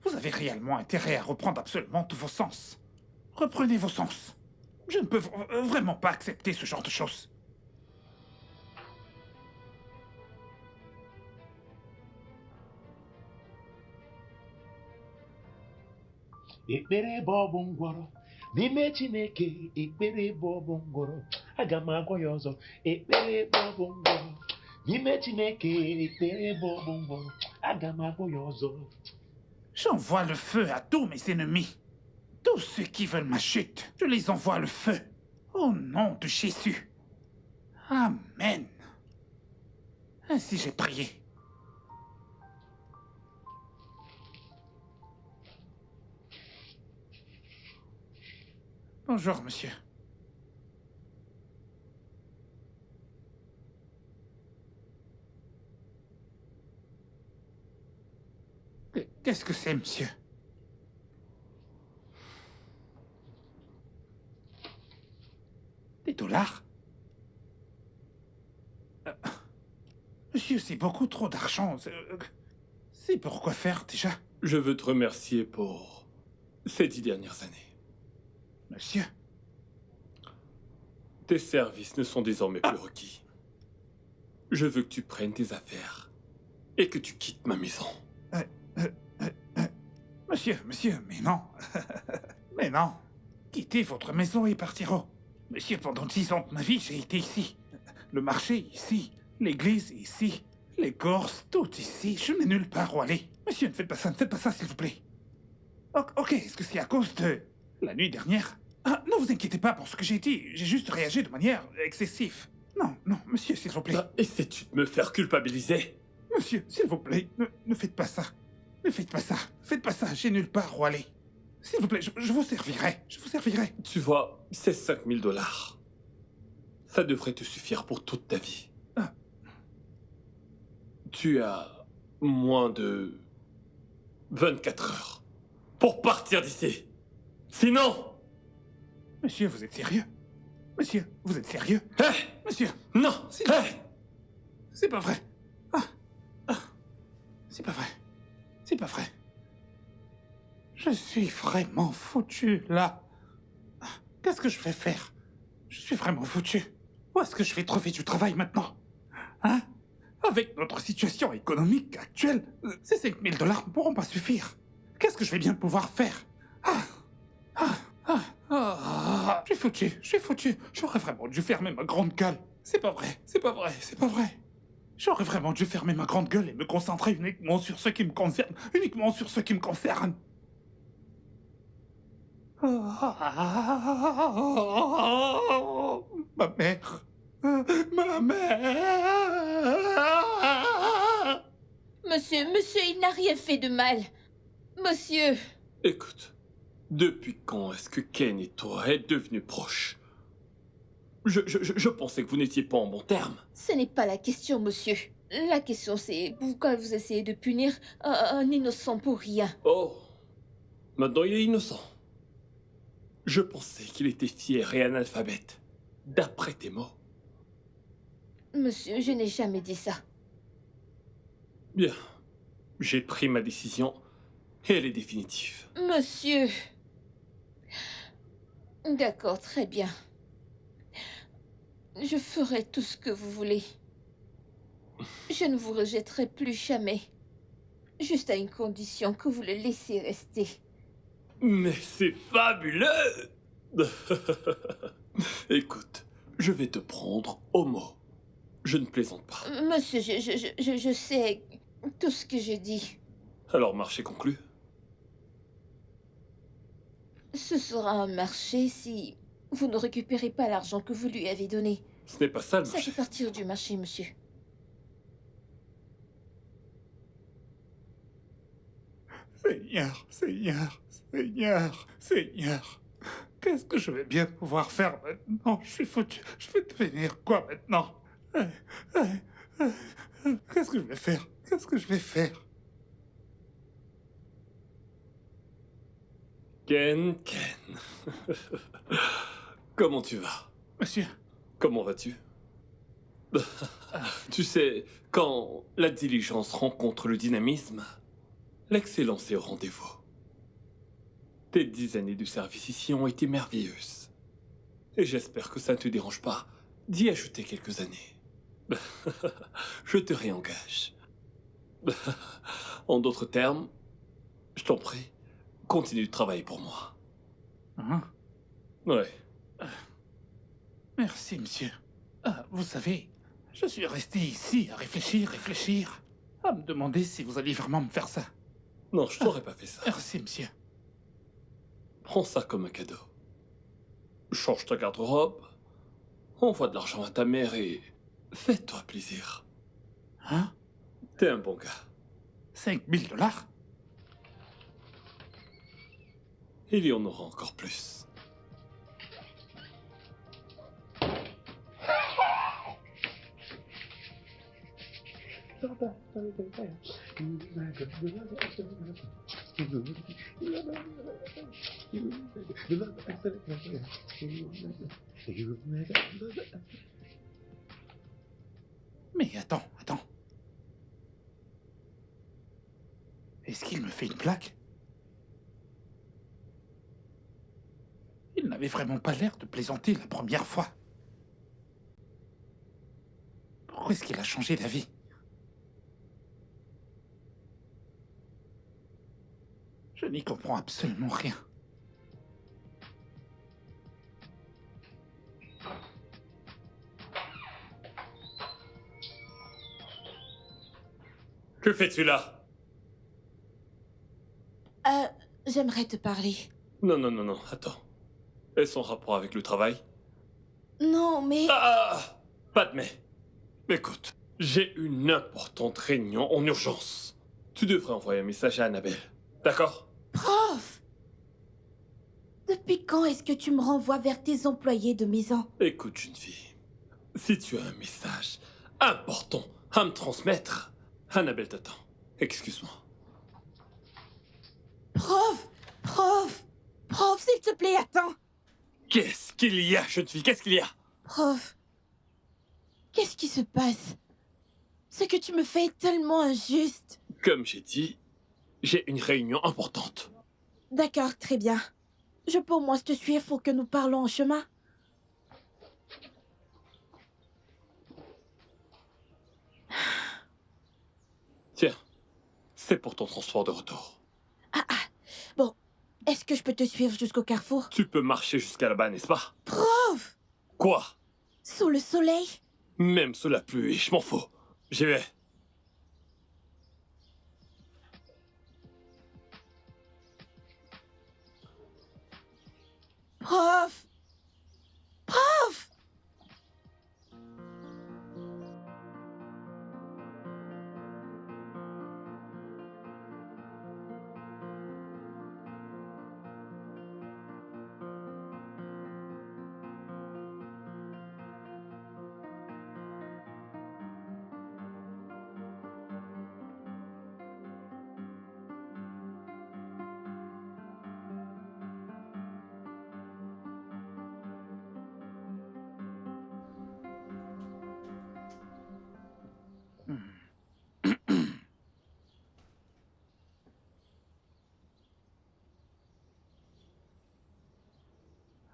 A: Vous avez réellement intérêt à reprendre absolument tous vos sens. Reprenez vos sens. Je ne peux vraiment pas accepter ce genre de choses.
I: Ekpere bụ ọgwụ ngwọrọ n'ime Chineke. Ekpere bụ ọgwụ ngwọrọ. Aga m agwa ya ọzọ. Ekpere bụ ọgwụ ngwọrọ n'ime Chineke. Ekpere bụ ọgwụ ngwọrọ. Aga m agwa ya ọzọ.
A: J'envoie le feu à tous mes ennemis. Tous ceux qui veulent ma chute, je les envoie le feu. Au nom de Jésus. Amen. Ainsi j'ai prié. Bonjour, monsieur. Qu'est-ce que c'est, monsieur? Des dollars? Monsieur, c'est beaucoup trop d'argent. C'est pour quoi faire, déjà?
E: Je veux te remercier pour ces 10 dernières années.
A: Monsieur?
E: Tes services ne sont désormais plus requis. Je veux que tu prennes tes affaires et que tu quittes ma maison.
A: Monsieur, mais non. Mais non. Quittez votre maison et partirez. Monsieur, pendant 10 ans de ma vie, j'ai été ici. Le marché, ici. L'église, ici. Les courses, tout ici. Je n'ai nulle part où aller. Monsieur, ne faites pas ça, s'il vous plaît. Ok, est-ce que c'est à cause de la nuit dernière? Ah, ne vous inquiétez pas pour ce que j'ai dit. J'ai juste réagi de manière excessive. Non, monsieur, s'il vous plaît.
E: Essaies-tu de me faire culpabiliser?
A: Monsieur, s'il vous plaît, ne faites pas ça. Ne faites pas ça. Faites pas ça, j'ai nulle part où aller. S'il vous plaît, je vous servirai. Je vous servirai.
E: Tu vois, c'est 5 000 $. Ça devrait te suffire pour toute ta vie.
A: Ah.
E: Tu as moins de 24 heures pour partir d'ici. Sinon...
A: Monsieur, vous êtes sérieux? Monsieur, vous êtes sérieux? Monsieur!
E: Non!
A: C'est pas vrai. C'est pas vrai. C'est pas vrai. Je suis vraiment foutu, là. Qu'est-ce que je vais faire? Je suis vraiment foutu. Où est-ce que je vais trouver du travail maintenant? Hein? Avec notre situation économique actuelle, ces 5 000 $ ne pourront pas suffire. Qu'est-ce que je vais bien pouvoir faire? Je suis foutu, je suis foutu. J'aurais vraiment dû fermer ma grande gueule. C'est pas vrai, c'est pas vrai, c'est pas vrai. J'aurais vraiment dû fermer ma grande gueule et me concentrer uniquement sur ce qui me concerne. Uniquement sur ce qui me concerne. Ma mère. Ma mère.
B: Monsieur, il n'a rien fait de mal. Monsieur.
E: Écoute, depuis quand est-ce que Ken et toi êtes devenus proches? Je pensais que vous n'étiez pas en bon terme.
B: Ce n'est pas la question, monsieur. La question, c'est pourquoi vous essayez de punir un innocent pour rien.
E: Oh, maintenant il est innocent. Je pensais qu'il était fier et analphabète, d'après tes mots.
B: Monsieur, je n'ai jamais dit ça.
E: Bien, j'ai pris ma décision et elle est définitive.
B: Monsieur. D'accord, très bien. Je ferai tout ce que vous voulez. Je ne vous rejetterai plus jamais. Juste à une condition, que vous le laissiez rester.
E: Mais c'est fabuleux! Écoute, je vais te prendre au mot. Je ne plaisante pas.
B: Monsieur, je sais tout ce que je dis.
E: Alors, marché conclu?
B: Ce sera un marché si vous ne récupérez pas l'argent que vous lui avez donné.
E: Ce n'est pas ça le
B: Ça
E: marché.
B: fait partir du marché, monsieur.
A: Seigneur, Seigneur, Seigneur, Seigneur. Qu'est-ce que je vais bien pouvoir faire maintenant? Je suis foutu. Je vais devenir quoi maintenant? Qu'est-ce que je vais faire? Qu'est-ce que je vais faire?
E: Ken. Comment tu vas?
A: Monsieur,
E: Comment vas-tu? Tu sais, quand la diligence rencontre le dynamisme, l'excellence est au rendez-vous. Tes 10 années de service ici ont été merveilleuses. Et j'espère que ça ne te dérange pas d'y ajouter quelques années. Je te réengage. En d'autres termes, je t'en prie, continue de travailler pour moi.
A: hein?
E: Ouais.
A: Merci, monsieur. Vous savez, je suis resté ici à réfléchir, à me demander si vous alliez vraiment me faire ça.
E: Non, je t'aurais pas fait ça.
A: Merci, monsieur.
E: Prends ça comme un cadeau. Change ta garde-robe, envoie de l'argent à ta mère et fais-toi plaisir.
A: Hein?
E: T'es un bon gars.
A: 5 000 $?
E: Il y en aura encore plus.
A: Mais attends. Est-ce qu'il me fait une plaque? Il n'avait vraiment pas l'air de plaisanter la première fois. Pourquoi est-ce qu'il a changé d'avis? Je n'y comprends absolument rien.
E: Que fais-tu là?
D: J'aimerais te parler.
E: Non, attends. Est-ce en rapport avec le travail?
D: Non, mais...
E: Pas de mais. Écoute, j'ai une importante réunion en urgence. Tu devrais envoyer un message à Annabelle. D'accord?
D: Prof! Depuis quand est-ce que tu me renvoies vers tes employés de maison?
E: Écoute, jeune fille. Si tu as un message important à me transmettre, Annabelle t'attend. Excuse-moi.
D: Prof, s'il te plaît, attends.
E: Qu'est-ce qu'il y a, jeune fille? Qu'est-ce qu'il y a?
D: Prof, qu'est-ce qui se passe? Ce que tu me fais est tellement injuste.
E: Comme j'ai dit, j'ai une réunion importante.
D: D'accord, très bien. Je peux au moins te suivre pour que nous parlons en chemin?
E: Tiens, c'est pour ton transport de retour.
D: Bon, est-ce que je peux te suivre jusqu'au carrefour?
E: Tu peux marcher jusqu'à là-bas, n'est-ce pas?
D: Prof!
E: Quoi?
D: Sous le soleil?
E: Même sous la pluie, je m'en fous. J'y vais.
D: Prof! Prof!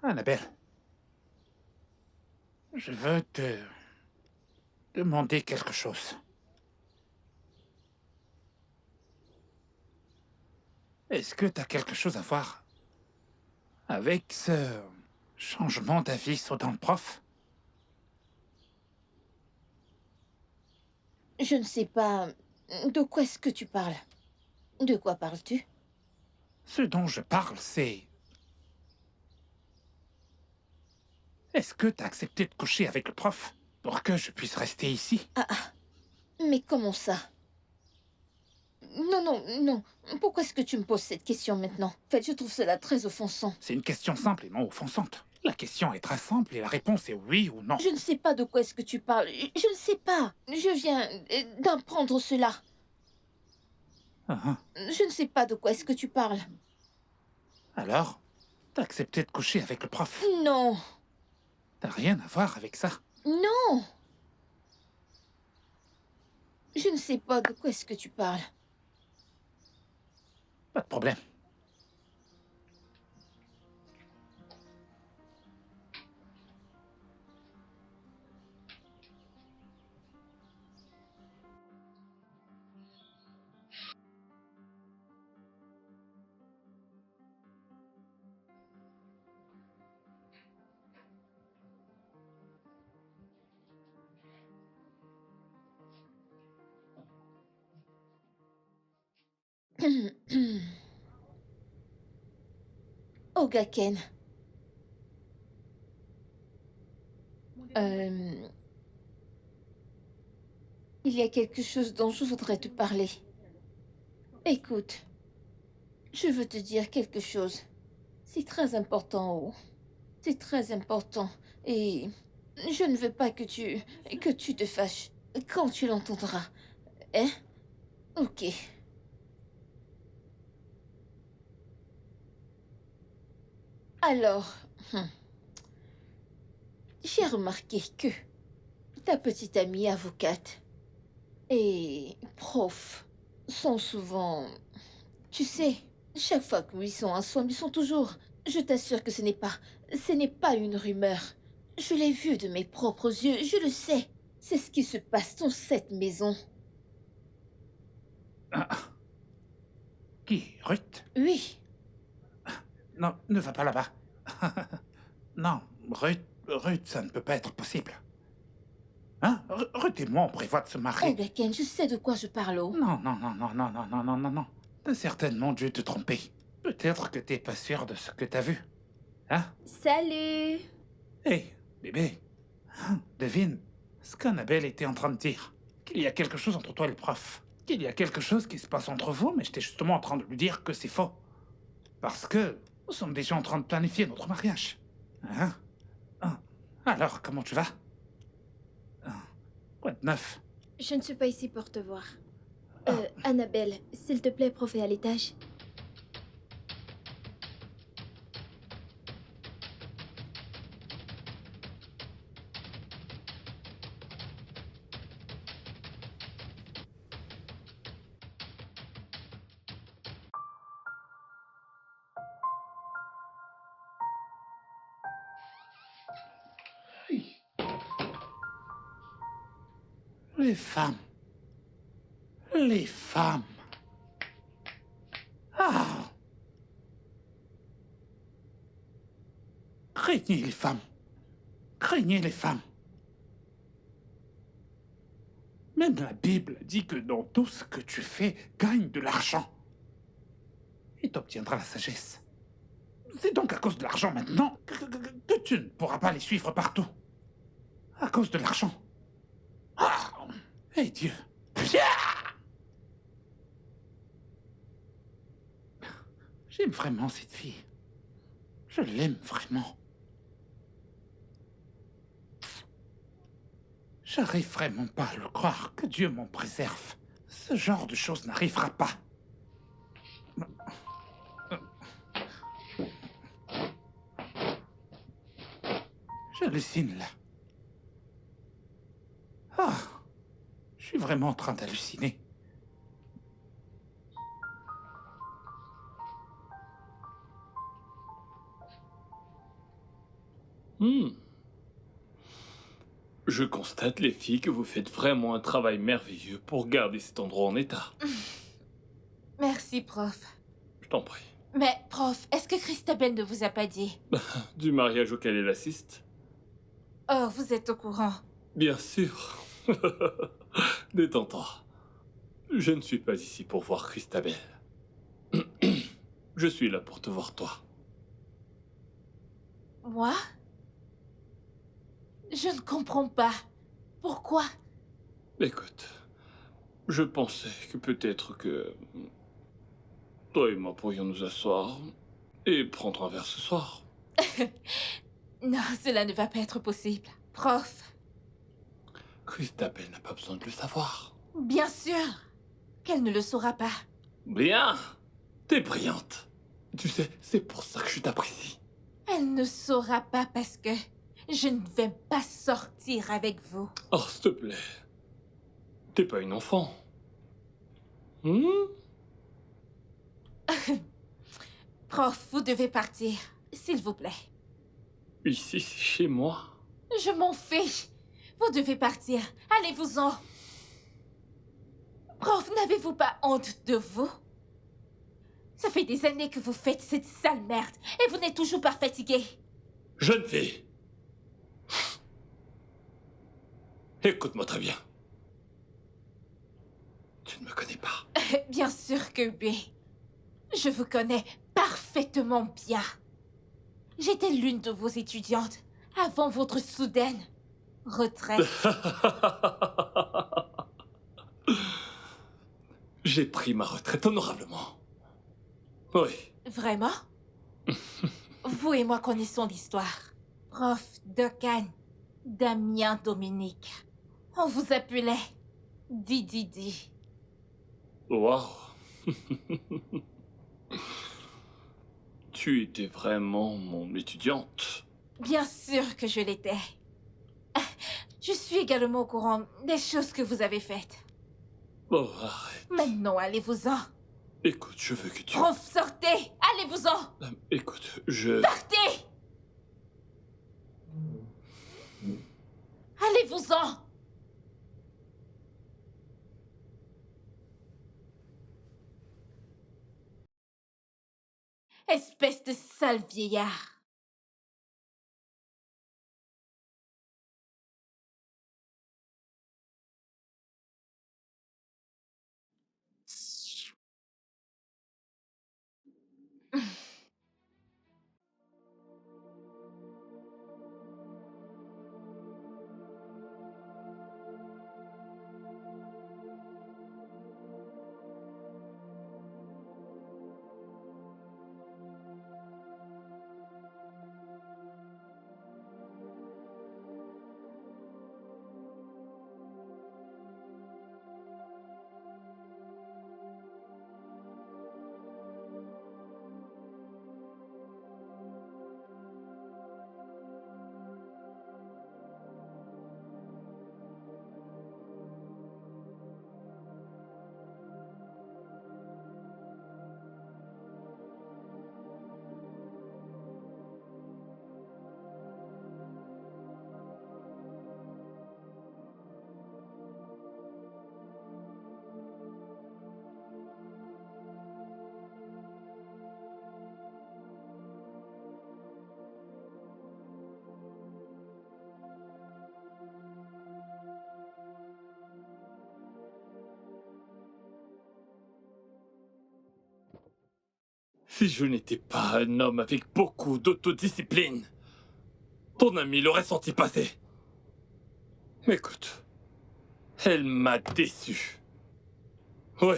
A: Annabelle, je veux te demander quelque chose. Est-ce que tu as quelque chose à voir avec ce changement d'avis dans le prof?
B: Je ne sais pas. De quoi est-ce que tu parles? De quoi parles-tu?
A: Ce dont je parle, c'est... Est-ce que tu as accepté de coucher avec le prof pour que je puisse rester ici?
B: Mais comment ça? Non, non, non. Pourquoi est-ce que tu me poses cette question maintenant? En fait, je trouve cela très offensant.
A: C'est une question simple et non offensante. La question est très simple et la réponse est oui ou non.
B: Je ne sais pas de quoi est-ce que tu parles. Je ne sais pas. Je viens d'apprendre cela.
A: Ah,
B: Je ne sais pas de quoi est-ce que tu parles.
A: alors, t'as accepté de coucher avec le prof.
B: Non,
A: T'as rien à voir avec ça.
B: non. Je ne sais pas de quoi est-ce que tu parles.
A: Pas de problème.
B: Ogaken. Euh, il y a quelque chose dont je voudrais te parler. Écoute, je veux te dire quelque chose. C'est très important, Oh. C'est très important. Et je ne veux pas que tu te fâches quand tu l'entendras. Hein? Ok. Alors, j'ai remarqué que ta petite amie avocate et prof sont souvent... Tu sais, chaque fois qu'ils sont ensemble, ils sont toujours... Je t'assure que ce n'est pas une rumeur. Je l'ai vu de mes propres yeux, je le sais. C'est ce qui se passe dans cette maison.
A: Ah. Qui? Ruth?
B: Oui,
A: Non, ne va pas là-bas. Non, Ruth, ça ne peut pas être possible. Hein? Ruth et moi, on prévoit de se marier.
B: Ogaken, je sais de quoi je parle, oh.
A: Non, non, non, non, non, non, non, non, non, non. T'as certainement dû te tromper. Peut-être que t'es pas sûr de ce que t'as vu. Hein?
H: Salut!
A: Hé, bébé. Hein, devine ce qu'Annabelle était en train de dire. Qu'il y a quelque chose entre toi et le prof. Qu'il y a quelque chose qui se passe entre vous, mais j'étais justement en train de lui dire que c'est faux. Parce que nous sommes déjà en train de planifier notre mariage. Hein? Alors, comment tu vas? Quoi de neuf?
J: Je ne suis pas ici pour te voir. Annabelle, s'il te plaît, prof est à l'étage.
A: Les femmes. Les femmes. Ah. Craignez les femmes. Craignez les femmes. Même la Bible dit que dans tout ce que tu fais, gagne de l'argent. Et t'obtiendras la sagesse. C'est donc à cause de l'argent maintenant que tu ne pourras pas les suivre partout. À cause de l'argent. Ah. Et Dieu. J'aime vraiment cette fille. Je l'aime vraiment. J'arrive vraiment pas à le croire, que Dieu m'en préserve. Ce genre de choses n'arrivera pas. J'hallucine là. Ah, je suis vraiment en train d'halluciner.
E: Je constate, les filles, que vous faites vraiment un travail merveilleux pour garder cet endroit en état.
H: Merci, prof.
E: Je t'en prie.
H: Mais, prof, est-ce que Christabel ne vous a pas dit?
E: Du mariage auquel elle assiste?
H: Oh, vous êtes au courant.
E: Bien sûr. Détends-toi. Je ne suis pas ici pour voir Christabel. Je suis là pour te voir toi.
H: Moi? Je ne comprends pas. Pourquoi?
E: Écoute, je pensais que peut-être que toi et moi pourrions nous asseoir et prendre un verre ce soir.
H: Non, cela ne va pas être possible. Prof,
E: Christabel n'a pas besoin de le savoir.
H: bien sûr qu'elle ne le saura pas.
E: Bien. T'es brillante. Tu sais, c'est pour ça que je t'apprécie.
H: Elle ne saura pas parce que je ne vais pas sortir avec vous.
E: Oh, s'il te plaît. T'es pas une enfant.
H: Prof, vous devez partir, s'il vous plaît.
E: Ici, c'est chez moi.
H: Je m'en fiche. Vous devez partir. Allez-vous-en. Prof, n'avez-vous pas honte de vous? Ça fait des années que vous faites cette sale merde et vous n'êtes toujours pas fatigué.
E: Jeune fille. Écoute-moi très bien. Tu ne me connais pas.
H: Bien sûr que oui. Je vous connais parfaitement bien. J'étais l'une de vos étudiantes avant votre soudaine retraite.
E: J'ai pris ma retraite honorablement. Oui.
H: Vraiment? Vous et moi connaissons l'histoire. Prof Duncan, Damien Dominique. On vous appelait Didi.
E: Waouh. Tu étais vraiment mon étudiante.
H: Bien sûr que je l'étais. Je suis également au courant des choses que vous avez faites.
E: Oh, arrête.
H: Maintenant, allez-vous-en.
E: Écoute, je veux que tu...
H: Prof, sortez! Allez-vous-en!
E: Écoute, je...
H: Partez! Allez-vous-en! Espèce de sale vieillard!
E: Si je n'étais pas un homme avec beaucoup d'autodiscipline, ton ami l'aurait senti passer. Écoute, elle m'a déçu. Oui,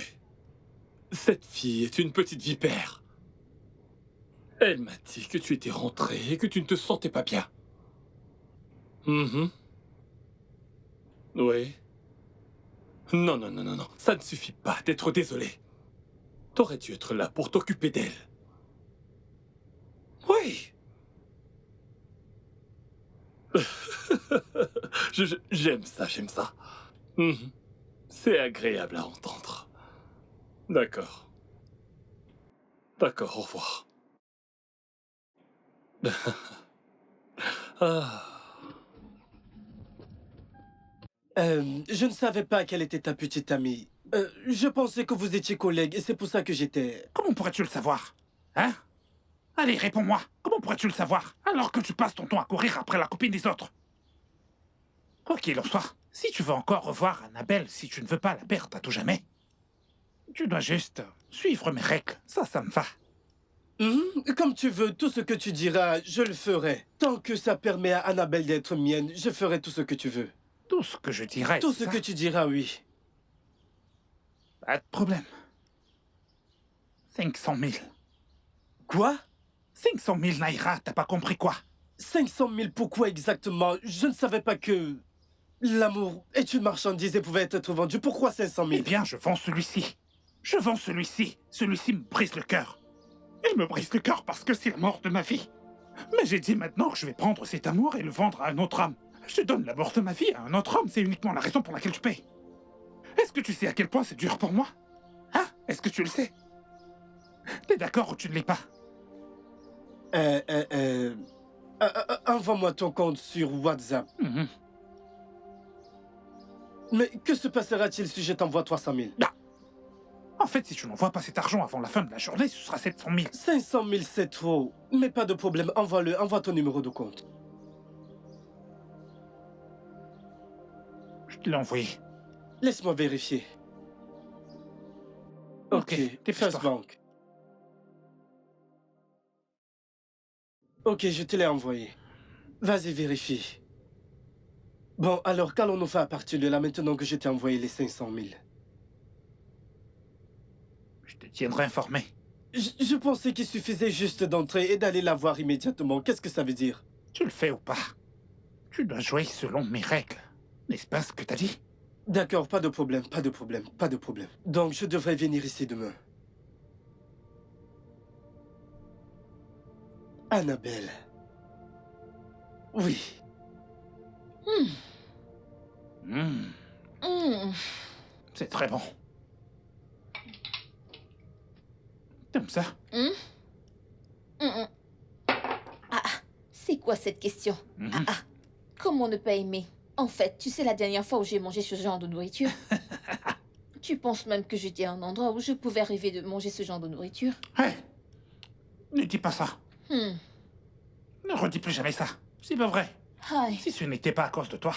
E: cette fille est une petite vipère. Elle m'a dit que tu étais rentré et que tu ne te sentais pas bien. Oui. Non, non, non, non, non. Ça ne suffit pas d'être désolé. T'aurais dû être là pour t'occuper d'elle. Oui. J'aime ça, j'aime ça. C'est agréable à entendre. D'accord. D'accord, au revoir. Ah.
C: Je ne savais pas qu'elle était ta petite amie. Je pensais que vous étiez collègues et c'est pour ça que j'étais...
A: Comment pourrais-tu le savoir? Hein? Allez, réponds-moi. Comment pourrais-tu le savoir alors que tu passes ton temps à courir après la copine des autres? Quoi qu'il en soit, si tu veux encore revoir Annabelle, si tu ne veux pas la perdre à tout jamais, tu dois juste suivre mes règles. Ça me va.
C: Comme tu veux, tout ce que tu diras, je le ferai. Tant que ça permet à Annabelle d'être mienne, je ferai tout ce que tu veux.
A: Tout ce que je dirai,
C: Tout
A: c'est
C: ce
A: ça?
C: que tu diras, oui.
A: Pas de problème. 500 000.
C: Quoi?
A: 500 000 Naira, t'as pas compris quoi?
C: 500 000, pourquoi exactement? Je ne savais pas que l'amour est une marchandise et pouvait être vendue. Pourquoi 500 000?
A: Eh bien, je vends celui-ci. Je vends celui-ci. Celui-ci me brise le cœur. Il me brise le cœur parce que c'est la mort de ma vie. Mais j'ai dit maintenant que je vais prendre cet amour et le vendre à un autre homme. Je donne la mort de ma vie à un autre homme, c'est uniquement la raison pour laquelle je paye. Est-ce que tu sais à quel point c'est dur pour moi? Hein? Est-ce que tu le sais? T'es d'accord ou tu ne l'es pas?
C: Envoie-moi ton compte sur WhatsApp. Mais que se passera-t-il si je t'envoie 300 000?
A: Ah. En fait, si tu n'envoies pas cet argent avant la fin de la journée, ce sera 700 000.
C: 500 000, c'est trop. Mais pas de problème, envoie-le, envoie ton numéro de compte.
A: Je te l'ai envoyé.
C: Laisse-moi vérifier. Ok, First Bank. Ok, je te l'ai envoyé. Vas-y, vérifie. Bon, alors qu'allons-nous faire à partir de là maintenant que je t'ai envoyé les 500 000?
A: Je te tiendrai informé.
C: Je pensais qu'il suffisait juste d'entrer et d'aller la voir immédiatement. Qu'est-ce que ça veut dire?
A: Tu le fais ou pas? Tu dois jouer selon mes règles. N'est-ce pas ce que t'as dit?
C: D'accord, pas de problème, pas de problème, pas de problème. Donc, je devrais venir ici demain. Annabelle. Oui.
A: C'est très bon. T'aimes ça?
B: C'est quoi cette question? Comment ne pas aimer? En fait, tu sais la dernière fois où j'ai mangé ce genre de nourriture? Tu penses même que j'étais à un endroit où je pouvais rêver de manger ce genre de nourriture?
A: Hé! Ne dis pas ça.
B: Hmm.
A: Ne redis plus jamais ça. C'est pas vrai.
B: Aïe.
A: Si ce n'était pas à cause de toi,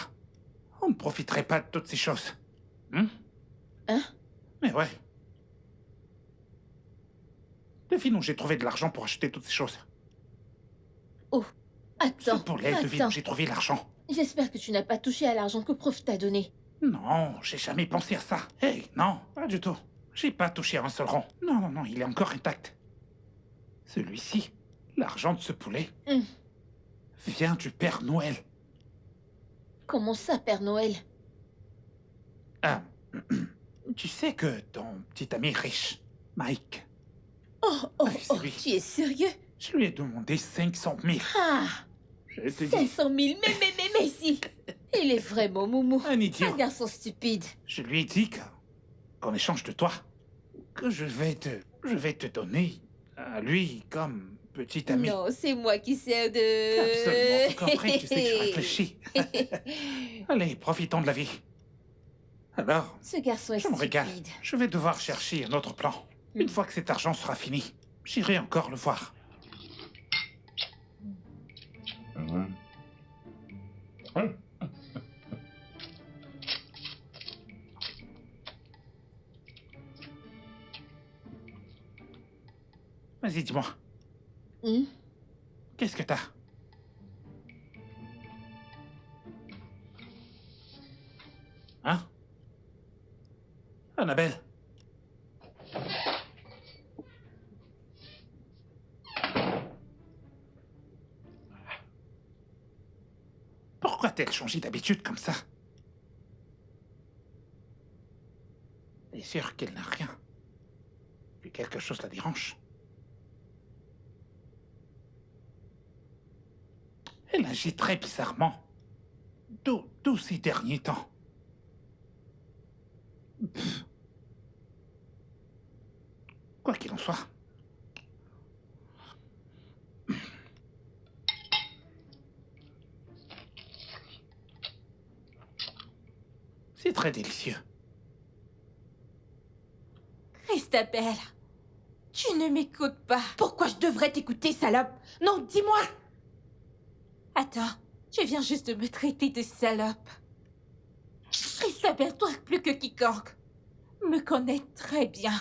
A: on ne profiterait pas de toutes ces choses. Hein? Mais ouais. Devine où j'ai trouvé de l'argent pour acheter toutes ces choses.
B: Oh, attends.
A: Ce poulet, devine où j'ai trouvé l'argent.
B: J'espère que tu n'as pas touché à l'argent que Prof t'a donné.
A: Non, j'ai jamais pensé à ça. Hey, non, pas du tout. J'ai pas touché à un seul rond. Non, non, non, il est encore intact. Celui-ci, l'argent de ce poulet, vient du Père Noël.
B: Comment ça, Père Noël?
A: Ah, tu sais que ton petit ami riche, Mike...
B: Tu es sérieux?
A: Je lui ai demandé 500 000.
B: Ah!
A: Je te dis...
B: 500 000, mais si! Il est vraiment moumou.
A: Un idiot.
B: Un garçon stupide.
A: Je lui ai dit qu'en échange de toi, que je vais te donner à lui comme petit ami.
B: Non, c'est moi qui sers de...
A: Absolument, tout compris, tu sais que je réfléchis. Allez, profitons de la vie. Alors,
B: Ce garçon est
A: je me régale.
B: stupide.
A: Je vais devoir chercher un autre plan. Une fois que cet argent sera fini, j'irai encore le voir. Vas-y, dis-moi.
B: Hmm?
A: Qu'est-ce que t'as? Hein? Annabelle? Pourquoi t'as changé d'habitude comme ça? T'es sûr qu'elle n'a rien? Puis quelque chose la dérange? Elle agit très bizarrement. Tous ces derniers temps. Pff. Quoi qu'il en soit. C'est très délicieux.
H: Christabelle, tu ne m'écoutes pas.
D: Pourquoi je devrais t'écouter, salope? Non, dis-moi!
H: Attends, tu viens juste de me traiter de salope. Christabelle, toi plus que quiconque, me connais très bien.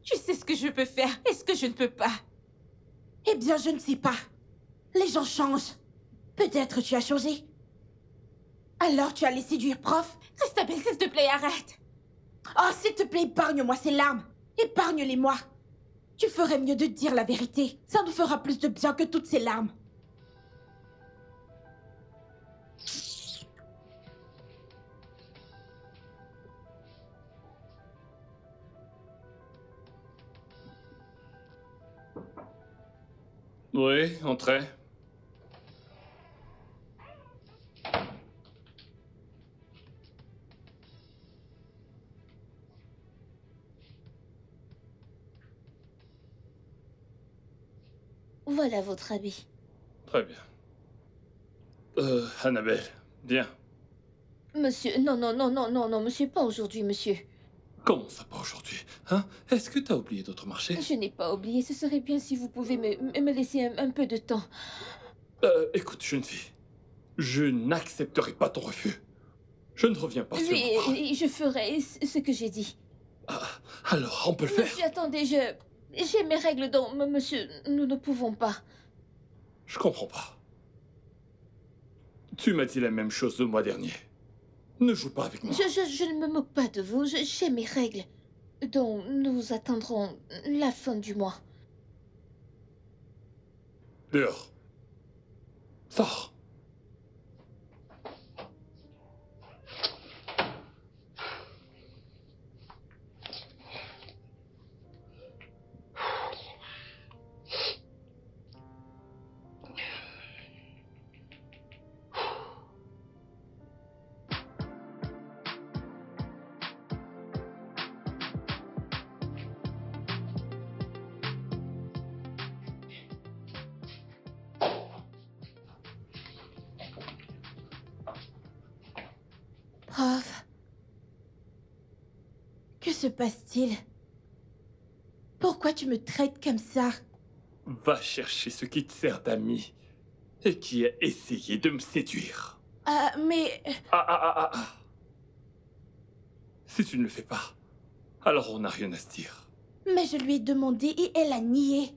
H: Tu sais ce que je peux faire et ce que je ne peux pas.
D: Eh bien, je ne sais pas. Les gens changent. Peut-être tu as changé. Alors tu allais séduire prof?
H: Christabelle, s'il te plaît, arrête.
D: Oh, s'il te plaît, épargne-moi ces larmes. Épargne-les-moi. Tu ferais mieux de dire la vérité. Ça nous fera plus de bien que toutes ces larmes.
E: Oui, entrez.
B: Voilà votre habit.
E: Très bien. Annabelle, viens.
B: Monsieur, non, monsieur, pas aujourd'hui, monsieur.
E: Comment ça pas aujourd'hui? Hein? Est-ce que t'as oublié d'autres marchés?
B: Je n'ai pas oublié, ce serait bien si vous pouvez me laisser un peu de temps.
E: Écoute, jeune fille. Je n'accepterai pas ton refus. Je ne reviens pas sur
B: Oui,
E: mon parole.
B: et je ferai ce que j'ai dit.
E: Ah, alors, on peut le faire.
B: Monsieur, attendez, j'ai mes règles, donc, monsieur, nous ne pouvons pas.
E: Je comprends pas. Tu m'as dit la même chose le mois dernier. Ne joue pas avec moi.
B: Je ne me moque pas de vous, j'ai mes règles. Donc, nous attendrons la fin du mois.
E: Dehors. Sors.
D: Prof. Que se passe-t-il? Pourquoi tu me traites comme ça?
E: Va chercher ce qui te sert d'ami et qui a essayé de me séduire.
D: Mais...
E: Si tu ne le fais pas, alors on n'a rien à se dire.
D: Mais je lui ai demandé et elle a nié.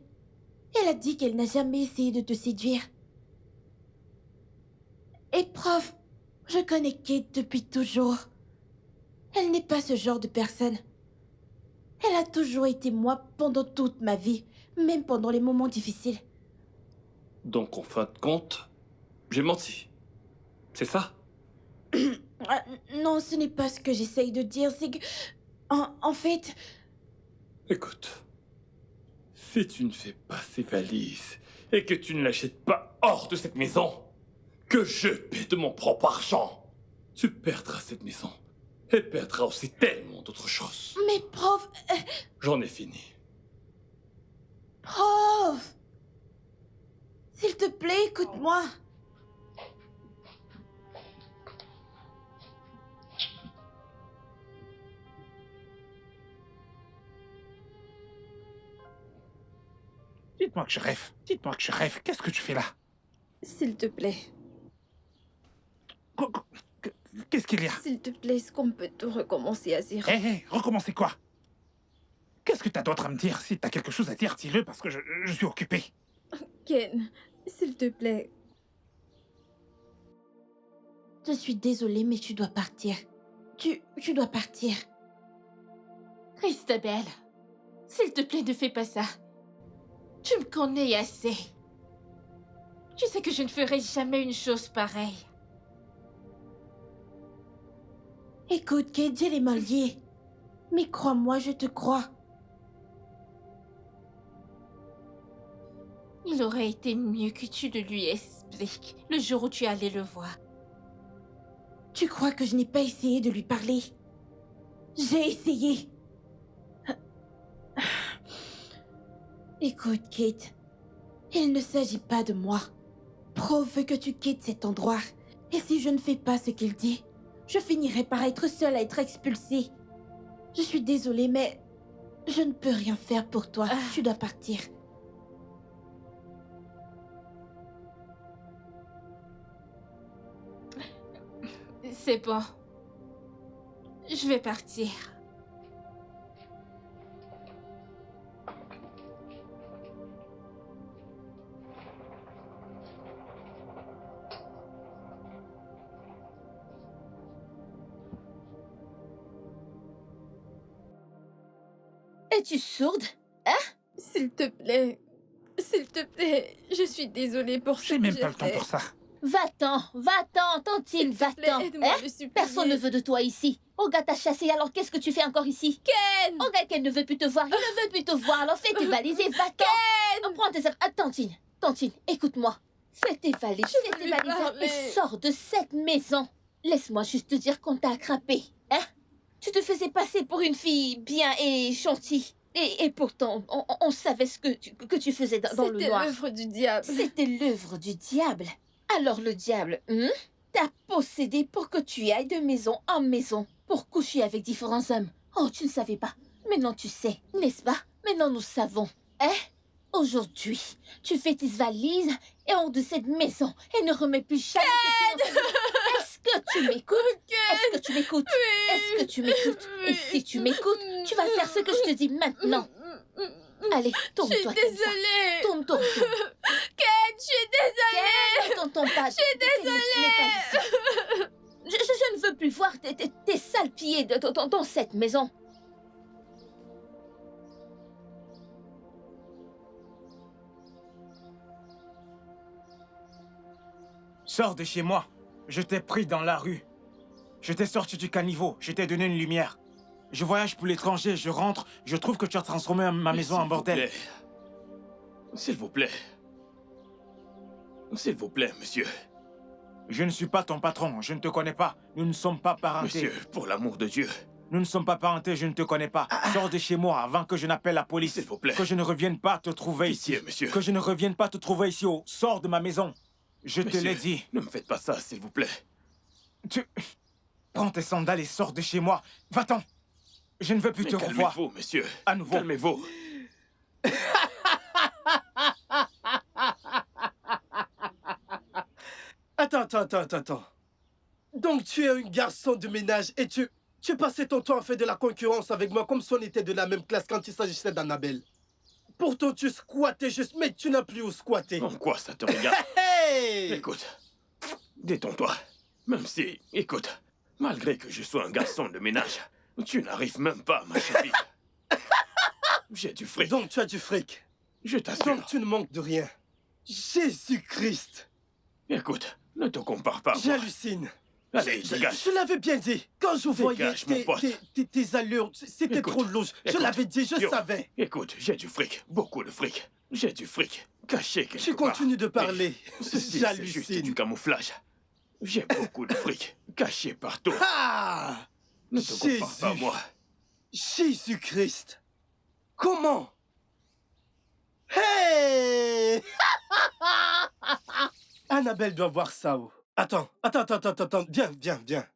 D: Elle a dit qu'elle n'a jamais essayé de te séduire. Et prof, je connais Kate depuis toujours. Elle n'est pas ce genre de personne. Elle a toujours été moi pendant toute ma vie, même pendant les moments difficiles.
E: Donc en fin de compte, j'ai menti. C'est ça?
D: Non, ce n'est pas ce que j'essaye de dire, c'est que... En fait...
E: Écoute, si tu ne fais pas ces valises et que tu ne l'achètes pas hors de cette maison, que je paie de mon propre argent, tu perdras cette maison et perdras aussi tellement d'autres choses.
D: Mais prof...
E: J'en ai fini.
D: Prof! S'il te plaît, écoute-moi.
A: Dites-moi que je rêve. Dites-moi que je rêve. Qu'est-ce que tu fais là?
J: S'il te plaît,
A: Qu'est-ce qu'il y a?
J: s'il te plaît, est-ce qu'on peut tout recommencer à zéro?
A: Hé, recommencez quoi? Qu'est-ce que t'as d'autre à me dire? Si t'as quelque chose à dire, dis-le parce que je suis occupé.
J: Ken, s'il te plaît.
D: Je suis désolée, mais tu dois partir. Tu dois partir.
H: Christabel, s'il te plaît, ne fais pas ça. Tu me connais assez. Tu sais que je ne ferai jamais une chose pareille.
D: Écoute, Kate, j'ai les mains liées. Mais crois-moi, je te crois.
H: Il aurait été mieux que tu ne lui expliques le jour où tu allais le voir.
D: Tu crois que je n'ai pas essayé de lui parler? J'ai essayé. Écoute, Kate, il ne s'agit pas de moi. Pro veut que tu quittes cet endroit. Et si je ne fais pas ce qu'il dit, je finirai par être seule à être expulsée. Je suis désolée, mais je ne peux rien faire pour toi. Tu dois partir.
H: C'est bon. Je vais partir.
B: Es-tu sourde? Hein?
J: S'il te plaît. S'il te plaît. Je suis désolée pour ce
A: J'ai
J: que
A: même
J: j'ai
A: pas le temps
J: fait.
A: pour ça.
B: Va-t'en, Tantine,
J: S'il te plaît,
B: va-t'en.
J: aide-moi
B: Hein?
J: à le supplier.
B: Personne ne veut de toi ici. Olga t'a chassé, alors qu'est-ce que tu fais encore ici?
J: Ken!
B: Olga, qu'elle ne veut plus te voir, il ne veut plus te voir, alors fais tes valises et va-t'en. Prends tes affaires. Ah, Tantine, écoute-moi. Fais tes valises,
J: Je
B: fais
J: veux
B: tes
J: lui
B: valises
J: parler.
B: et sors de cette maison. Laisse-moi juste te dire qu'on t'a attrapé. Hein? Tu te faisais passer pour une fille bien et gentille. Et pourtant, on savait ce que tu faisais dans le
J: C'était
B: noir.
J: l'œuvre du diable.
B: C'était l'œuvre du diable. Alors le diable, t'a possédé pour que tu ailles de maison en maison pour coucher avec différents hommes. Oh, tu ne savais pas. Maintenant tu sais, n'est-ce pas? Maintenant nous savons. Hein? Aujourd'hui, tu fais tes valises et hors de cette maison et ne remets plus jamais tes pieds dans cette maison. Est-ce que tu m'écoutes? Est-ce que tu m'écoutes? Est-ce que tu m'écoutes? Et si tu m'écoutes, tu vas faire ce que je te dis maintenant. Allez,
J: Je
B: tourne-toi
J: suis
B: comme ça.
J: désolée.
B: Tourne.
J: Ken, je suis désolée.
B: Ne t'entends pas. Je suis désolée. Je ne veux plus voir tes sales pieds dans cette maison.
F: Sors de chez moi. Je t'ai pris dans la rue. Je t'ai sorti du caniveau. Je t'ai donné une lumière. Je voyage pour l'étranger. Je rentre. Je trouve que tu as transformé ma maison en bordel.
E: S'il vous plaît. S'il vous plaît, monsieur.
F: Je ne suis pas ton patron. Je ne te connais pas. Nous ne sommes pas parentés.
E: Monsieur, pour l'amour de Dieu.
F: Nous ne sommes pas parentés. Je ne te connais pas. Sors de chez moi avant que je n'appelle la police.
E: S'il vous plaît.
F: Que je ne revienne pas te trouver
E: Pitié,
F: ici.
E: monsieur.
F: Que je ne revienne pas te trouver ici. Sors de ma maison. Je te
E: Monsieur,
F: l'ai dit.
E: Ne me faites pas ça, s'il vous plaît.
F: Prends tes sandales et sors de chez moi. Va-t'en. Je ne veux plus
E: Mais
F: te revoir.
E: calmez-vous, monsieur.
F: À nouveau.
E: Calmez-vous.
C: Attends. Donc tu es un garçon de ménage et tu passais ton temps à faire de la concurrence avec moi comme si on était de la même classe quand il s'agissait d'Annabelle. Pourtant tu squattais juste, mais tu n'as plus où squatter.
E: En quoi ça te regarde?
C: Hey!
E: Écoute, détends-toi. Même si, écoute, malgré que je sois un garçon de ménage, tu n'arrives même pas à ma chérie. J'ai du fric.
C: Donc tu as du fric.
E: Je t'assure.
C: Donc tu ne manques de rien. Jésus-Christ!
E: Écoute, ne te compare pas à moi.
C: J'hallucine.
E: Allez, dégage.
C: Je l'avais bien dit. Quand je voyais
E: Dégage, mon pote.
C: tes allures, c'était
E: Écoute,
C: trop louche. Je
E: écoute,
C: l'avais dit, je
E: yo,
C: savais.
E: Écoute, j'ai du fric, beaucoup de fric. J'ai du fric, caché quelque
C: Tu
E: part.
C: continues de parler.
E: Mais ceci, c'est juste
C: J'hallucine.
E: du camouflage. J'ai beaucoup de fric, caché partout.
C: Ah!
E: Ne te compare pas à
C: Jésus.
E: moi.
C: Jésus-Christ! Comment? Hey! Annabelle doit voir ça. Oh. Attends. Viens.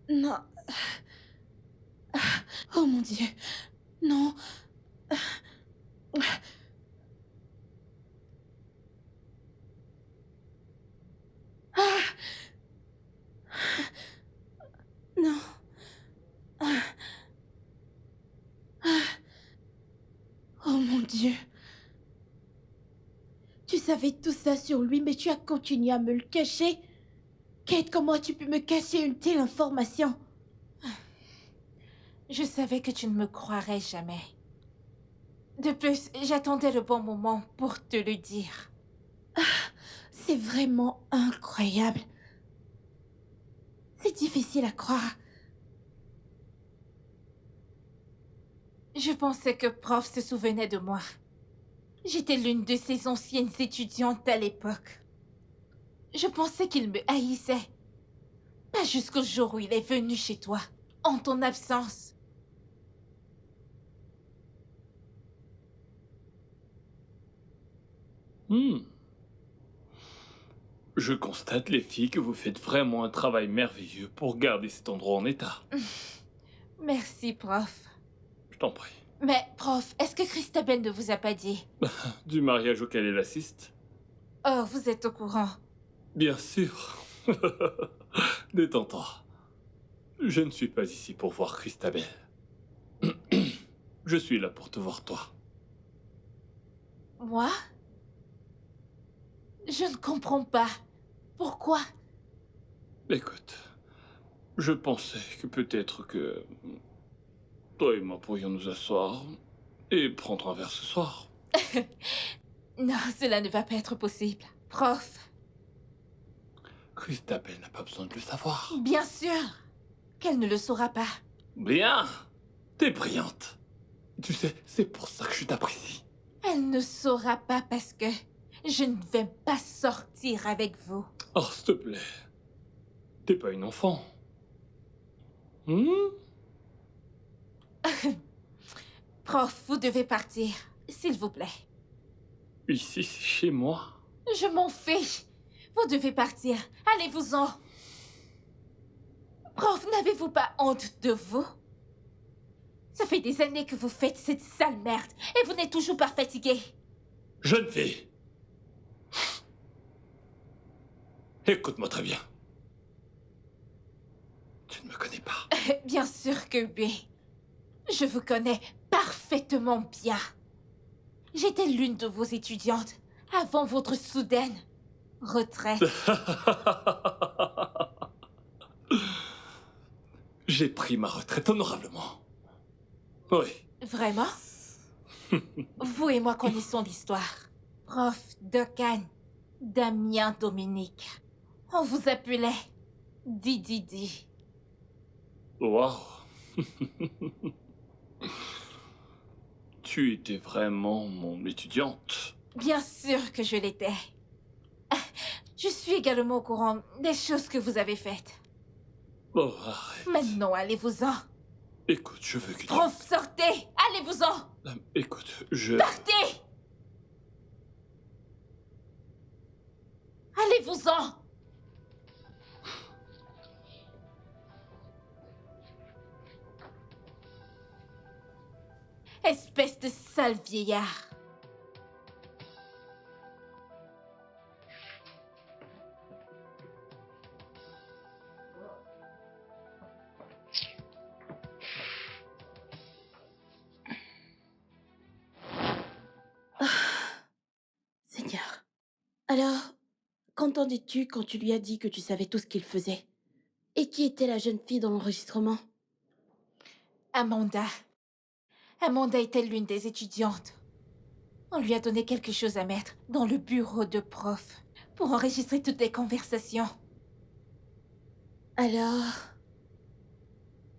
D: Non. Oh mon Dieu. Non. Non. Oh mon Dieu. Tu savais tout ça sur lui, mais tu as continué à me le cacher. Kate, comment as-tu pu me cacher une telle information?
H: Je savais que tu ne me croirais jamais. De plus, j'attendais le bon moment pour te le dire.
D: C'est vraiment incroyable. C'est difficile à croire.
H: Je pensais que prof se souvenait de moi. J'étais l'une de ses anciennes étudiantes à l'époque. Je pensais qu'il me haïssait. Pas jusqu'au jour où il est venu chez toi, en ton absence.
E: Je constate, les filles, que vous faites vraiment un travail merveilleux pour garder cet endroit en état.
H: Merci, prof.
E: Je t'en prie.
H: Mais, prof, est-ce que Christabel ne vous a pas dit?
E: Du mariage auquel elle assiste?
H: Oh, vous êtes au courant.
E: Bien sûr. Détends-toi. Je ne suis pas ici pour voir Christabel. Je suis là pour te voir toi.
H: Moi? Je ne comprends pas. Pourquoi?
E: Écoute, je pensais que peut-être que toi et moi pourrions nous asseoir et prendre un verre ce soir.
H: Non, cela ne va pas être possible. Prof,
E: Christabel n'a pas besoin de le savoir.
H: bien sûr qu'elle ne le saura pas.
E: Bien. T'es brillante. Tu sais, c'est pour ça que je t'apprécie.
H: Elle ne saura pas parce que je ne vais pas sortir avec vous.
E: Oh, s'il te plaît. T'es pas une enfant.
H: Prof, vous devez partir, s'il vous plaît.
E: Ici, c'est chez moi.
H: Je m'en fiche. Vous devez partir. Allez-vous-en. Prof, n'avez-vous pas honte de vous? Ça fait des années que vous faites cette sale merde et vous n'êtes toujours pas fatigué.
E: Jeune fille. Écoute-moi très bien. Tu ne me connais pas.
H: Bien sûr que oui. Je vous connais parfaitement bien. J'étais l'une de vos étudiantes avant votre soudaine retraite.
E: J'ai pris ma retraite honorablement. Oui.
H: Vraiment? Vous et moi connaissons l'histoire. Prof Dokan, Damien Dominique. On vous appelait Didi.
E: Waouh. Tu étais vraiment mon étudiante.
H: Bien sûr que je l'étais. Je suis également au courant des choses que vous avez faites.
E: Oh, arrête.
H: Maintenant, allez-vous-en.
E: Écoute, je veux que tu...
H: Prof, sortez! Allez-vous-en!
E: Écoute, je...
H: Partez! Allez-vous-en! Espèce de sale vieillard.
D: Seigneur. Alors, qu'entendais-tu quand tu lui as dit que tu savais tout ce qu'il faisait? Et qui était la jeune fille dans l'enregistrement?
H: Amanda. Amanda était l'une des étudiantes. On lui a donné quelque chose à mettre dans le bureau de prof pour enregistrer toutes les conversations.
D: Alors,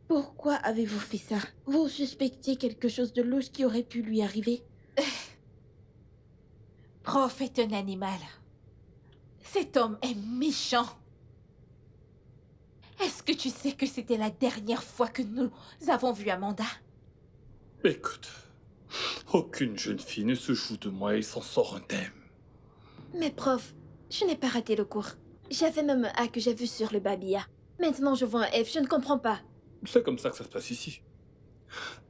D: pourquoi avez-vous fait ça? Vous suspectiez quelque chose de louche qui aurait pu lui arriver?
H: Prof est un animal. Cet homme est méchant. Est-ce que tu sais que c'était la dernière fois que nous avons vu Amanda?
E: Écoute, aucune jeune fille ne se joue de moi et s'en sort indemne.
J: Mais prof, je n'ai pas raté le cours. J'avais même un que j'ai vu sur le Babia. Maintenant, je vois un F, je ne comprends pas.
E: C'est comme ça que ça se passe ici.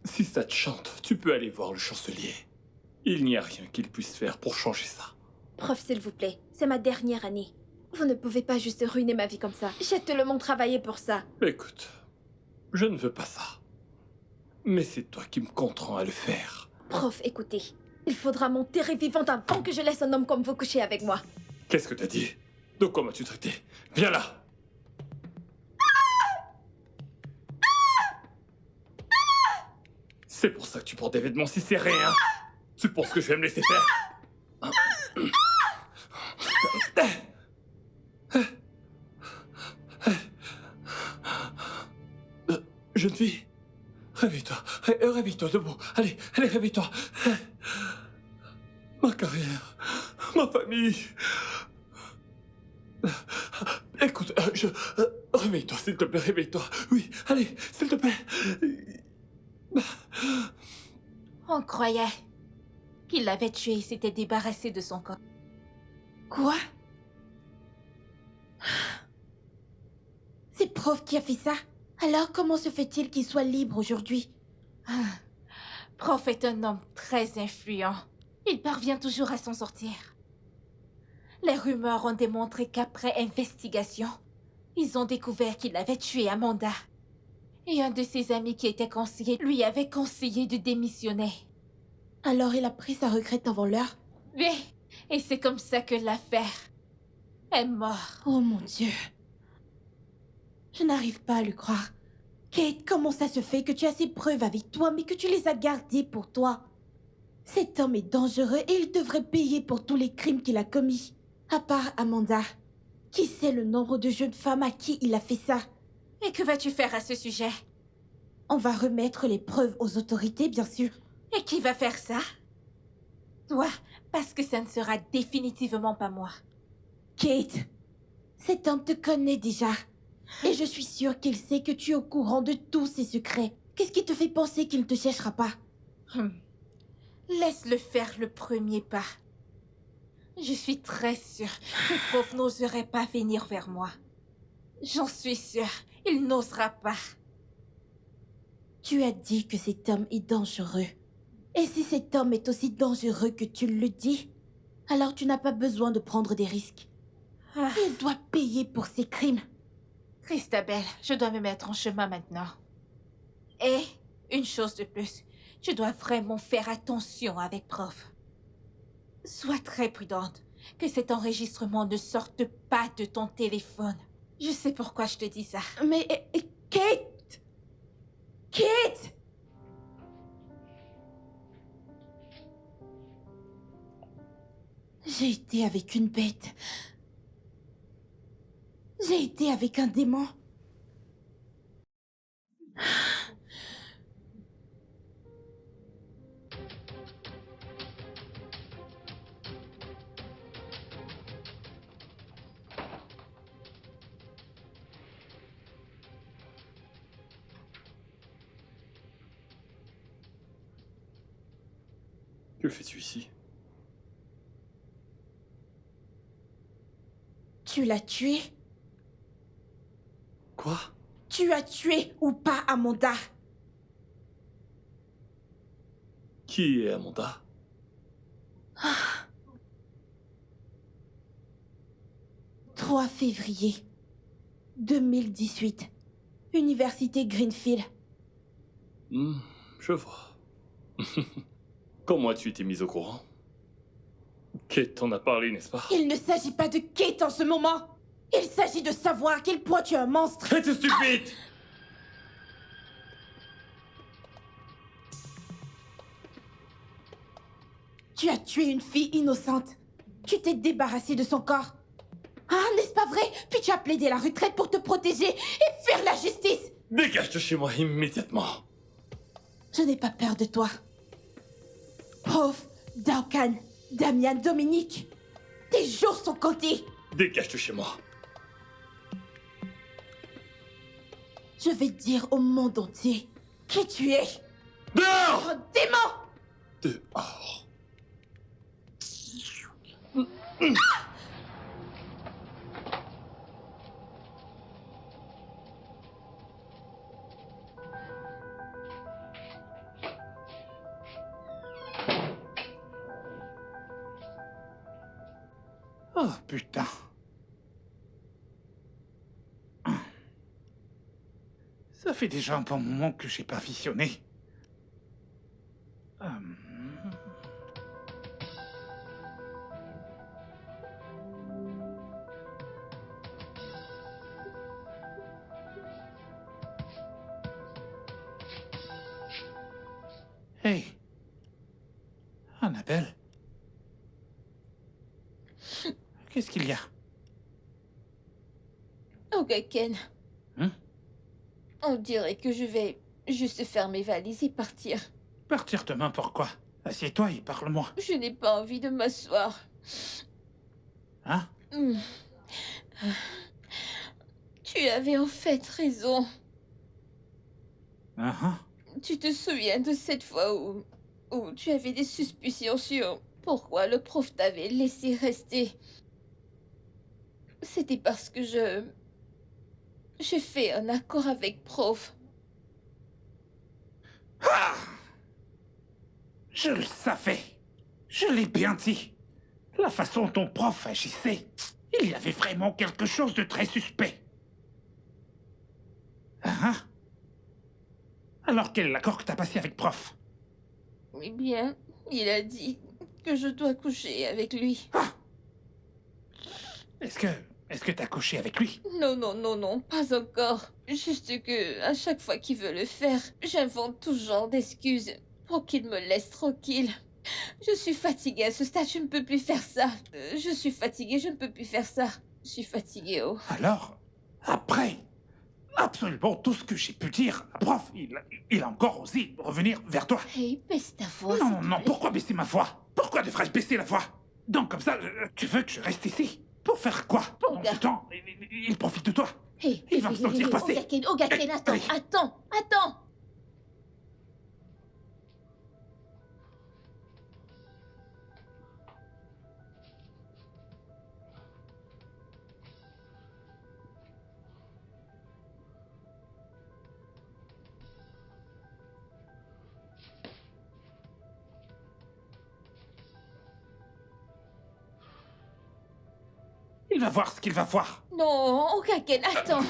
E: Si ça te chante, tu peux aller voir le chancelier. Il n'y a rien qu'il puisse faire pour changer ça.
J: Prof, s'il vous plaît, c'est ma dernière année. Vous ne pouvez pas juste ruiner ma vie comme ça. J'ai tellement travaillé pour ça.
E: Écoute, je ne veux pas ça. Mais c'est toi qui me contrains à le faire.
J: Prof, écoutez. Il faudra m'enterrer vivante avant que je laisse un homme comme vous coucher avec moi.
E: Qu'est-ce que t'as dit? De quoi m'as-tu traité? Viens là! C'est pour ça que tu portes des vêtements si serrés, hein? Tu penses que je vais me laisser faire? Jeune fille, réveille-toi. Réveille-toi debout. Allez, réveille-toi. Ma carrière, ma famille. Écoute, réveille-toi, s'il te plaît, réveille-toi. Oui, allez, s'il te plaît.
H: On croyait qu'il l'avait tué et s'était débarrassé de son corps.
D: Quoi? C'est Prof qui a fait ça? Alors comment se fait-il qu'il soit libre aujourd'hui?
H: Prof est un homme très influent. Il parvient toujours à s'en sortir. Les rumeurs ont démontré qu'après investigation, ils ont découvert qu'il avait tué Amanda. Et un de ses amis qui était conseiller lui avait conseillé de démissionner.
D: Alors il a pris sa retraite avant l'heure?
H: Oui, et c'est comme ça que l'affaire est morte.
D: Oh mon Dieu. Je n'arrive pas à le croire. Kate, comment ça se fait que tu as ces preuves avec toi, mais que tu les as gardées pour toi? Cet homme est dangereux et il devrait payer pour tous les crimes qu'il a commis. À part Amanda. Qui sait le nombre de jeunes femmes à qui il a fait ça?
H: Et que vas-tu faire à ce sujet?
D: On va remettre les preuves aux autorités, bien sûr.
H: Et qui va faire ça? Toi, parce que ça ne sera définitivement pas moi.
D: Kate, cet homme te connaît déjà. Et je suis sûre qu'il sait que tu es au courant de tous ses secrets. Qu'est-ce qui te fait penser qu'il ne te cherchera pas?
H: Laisse-le faire le premier pas. Je suis très sûre que Prof n'oserait pas venir vers moi. J'en suis sûre, il n'osera pas.
D: Tu as dit que cet homme est dangereux. Et si cet homme est aussi dangereux que tu le dis, alors tu n'as pas besoin de prendre des risques. Il doit payer pour ses crimes.
H: Christabel, je dois me mettre en chemin maintenant. Et, une chose de plus, tu dois vraiment faire attention avec Prof. Sois très prudente, que cet enregistrement ne sorte pas de ton téléphone. Je sais pourquoi je te dis ça.
D: Mais, Kate! Kate! J'ai été avec une bête. J'ai été avec un démon.
E: Que fais-tu ici?
D: Tu l'as tué?
E: Quoi?
D: Tu as tué ou pas Amanda?
E: Qui est Amanda?
D: 3 février 2018. Université Greenfield.
E: Je vois. Comment as-tu été mise au courant? Kate t'en a parlé, n'est-ce pas?
D: Il ne s'agit pas de Kate en ce moment. Il s'agit de savoir à quel point tu es un monstre.
E: Es-tu stupide?
D: Tu as tué une fille innocente. Tu t'es débarrassé de son corps. Ah, n'est-ce pas vrai? Puis tu as plaidé la retraite pour te protéger et faire la justice.
E: Dégage de chez moi immédiatement.
D: Je n'ai pas peur de toi. Prof, Duncan, Damian, Dominique, tes jours sont comptés.
E: Dégage de chez moi.
D: Je vais dire au monde entier qui tu es.
E: Dehors!
D: Oh, démon!
E: Dehors.
A: Oh, putain. Ça fait déjà un bon moment que j'ai pas visionné. Hey, Annabelle. Qu'est-ce qu'il y a?
B: Ogaken.
A: Hein?
B: On dirait que je vais juste faire mes valises et partir.
A: Partir demain, pourquoi? Assieds-toi et parle-moi.
B: Je n'ai pas envie de m'asseoir.
A: Hein?
B: Tu avais en fait raison.
A: Ah,
B: Tu te souviens de cette fois où tu avais des suspicions sur pourquoi le prof t'avait laissé rester? C'était parce que j'ai fait un accord avec prof.
A: Ah! Je le savais. Je l'ai bien dit. La façon dont prof agissait, il y avait vraiment quelque chose de très suspect. Hein? Alors quel est l'accord que t'as passé avec prof?
B: Eh bien, il a dit que je dois coucher avec lui.
A: Ah! Est-ce que t'as couché avec lui?
B: Non, non, non, non, pas encore. Juste que, à chaque fois qu'il veut le faire, j'invente tout genre d'excuses pour qu'il me laisse tranquille. Je suis fatiguée à ce stade, je ne peux plus faire ça. Je suis fatiguée, je ne peux plus faire ça. Je suis fatiguée, oh.
A: Alors, après absolument tout ce que j'ai pu dire, prof, il a encore osé revenir vers toi.
B: Hey, baisse ta voix.
A: Non,
B: s'il te
A: non,
B: plaît.
A: pourquoi baisser ma voix? Pourquoi devrais-je baisser la voix? Donc comme ça, tu veux que je reste ici? Pour faire quoi? Pendant
B: Oga.
A: ce temps, il profite de toi.
B: Hey,
A: Il va me sentir passer.
B: Ogaken, Ogaken,
A: Hey,
B: attends,
A: hey.
B: attends.
A: Il va voir ce qu'il va voir.
B: Non, Ogaken, attends.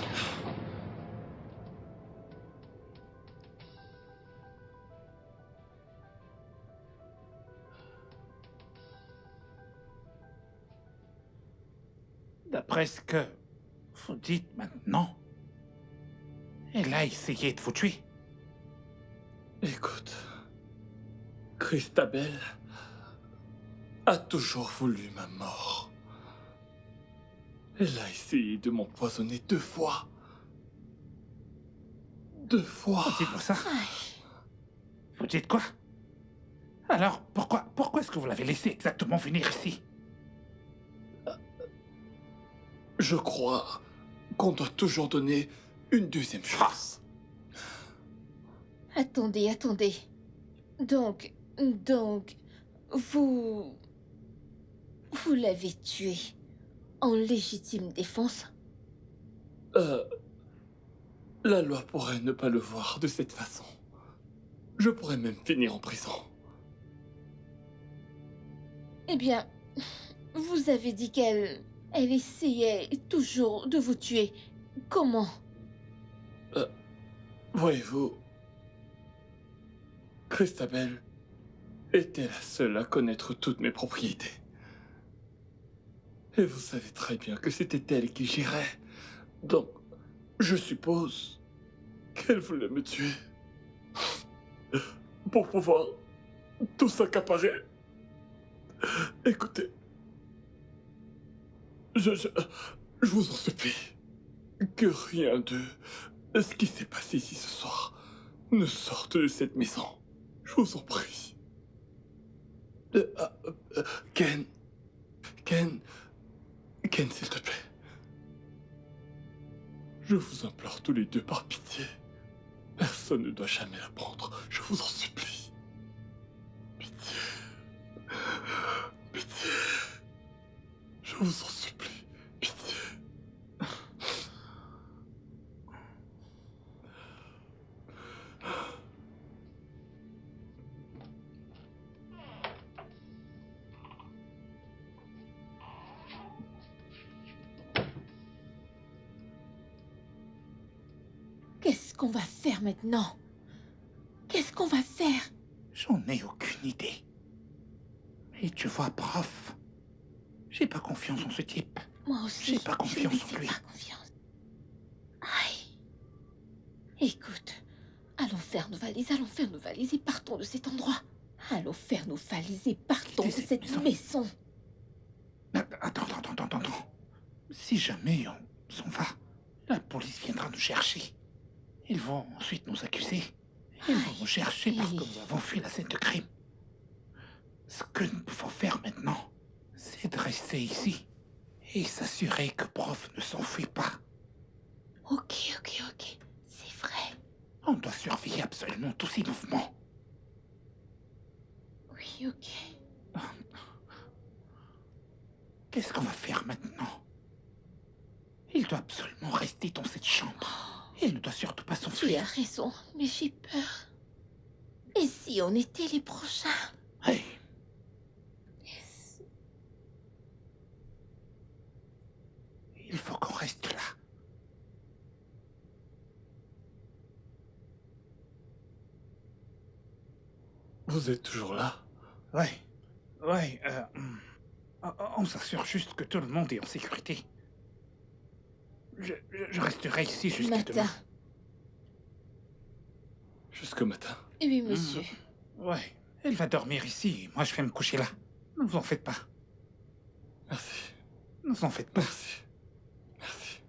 A: D'après ce que vous dites maintenant, elle a essayé de vous tuer.
E: Écoute, Christabel a toujours voulu ma mort. Elle a essayé de m'empoisonner 2 fois. 2 fois.
A: Dites-moi ça. Vous dites quoi? Alors, pourquoi est-ce que vous l'avez laissé exactement venir ici?
E: Je crois qu'on doit toujours donner une deuxième chance.
B: Attendez. Donc, vous l'avez tué en légitime défense?
E: La loi pourrait ne pas le voir de cette façon. Je pourrais même finir en prison.
B: Eh bien, vous avez dit qu'elle essayait toujours de vous tuer. Comment?
E: Voyez-vous, Christabel était la seule à connaître toutes mes propriétés. Et vous savez très bien que c'était elle qui gérait. Donc, je suppose qu'elle voulait me tuer. Pour pouvoir tout s'accaparer. Écoutez, je vous en supplie, que rien de ce qui s'est passé ici ce soir ne sorte de cette maison. Je vous en prie. Ken, s'il te plaît. Je vous implore tous les deux par pitié. Personne ne doit jamais l'apprendre. Je vous en supplie. Pitié. Pitié. Je vous en supplie. Pitié.
B: qu'on va faire maintenant? Qu'est-ce qu'on va faire?
A: J'en ai aucune idée. Et tu vois, prof, j'ai pas confiance en ce type.
B: Moi aussi.
A: J'ai pas confiance
B: je
A: en lui.
B: Pas confiance. Aïe. Écoute, allons faire nos valises et partons de cet endroit. Allons faire nos valises et partons de
A: Quitter cette
B: cette
A: maison.
B: maison.
A: Attends. Si jamais on s'en va, la police viendra nous chercher. Ils vont ensuite nous accuser. Ils vont nous chercher parce que nous avons fui la scène de crime. Ce que nous pouvons faire maintenant, c'est de rester ici et s'assurer que prof ne s'enfuit pas.
B: Ok. C'est vrai.
A: On doit surveiller absolument tous ces mouvements.
B: Oui, ok.
A: Qu'est-ce qu'on va faire maintenant? Il doit absolument rester dans cette chambre. Il ne doit surtout pas
B: Tu
A: s'enfuir.
B: as raison, mais j'ai peur. Et si on était les prochains?
A: Hey,
B: Yes.
A: il faut qu'on reste là.
E: Vous êtes toujours là?
A: Ouais, on s'assure juste que tout le monde est en sécurité. Je resterai ici jusqu'à
B: Matin.
A: demain.
E: Jusqu'au matin.
B: Oui, monsieur.
A: Ouais, elle va dormir ici et moi je vais me coucher là. Ne vous en faites pas.
E: Merci.
A: Ne vous en faites pas.
E: Merci. Merci.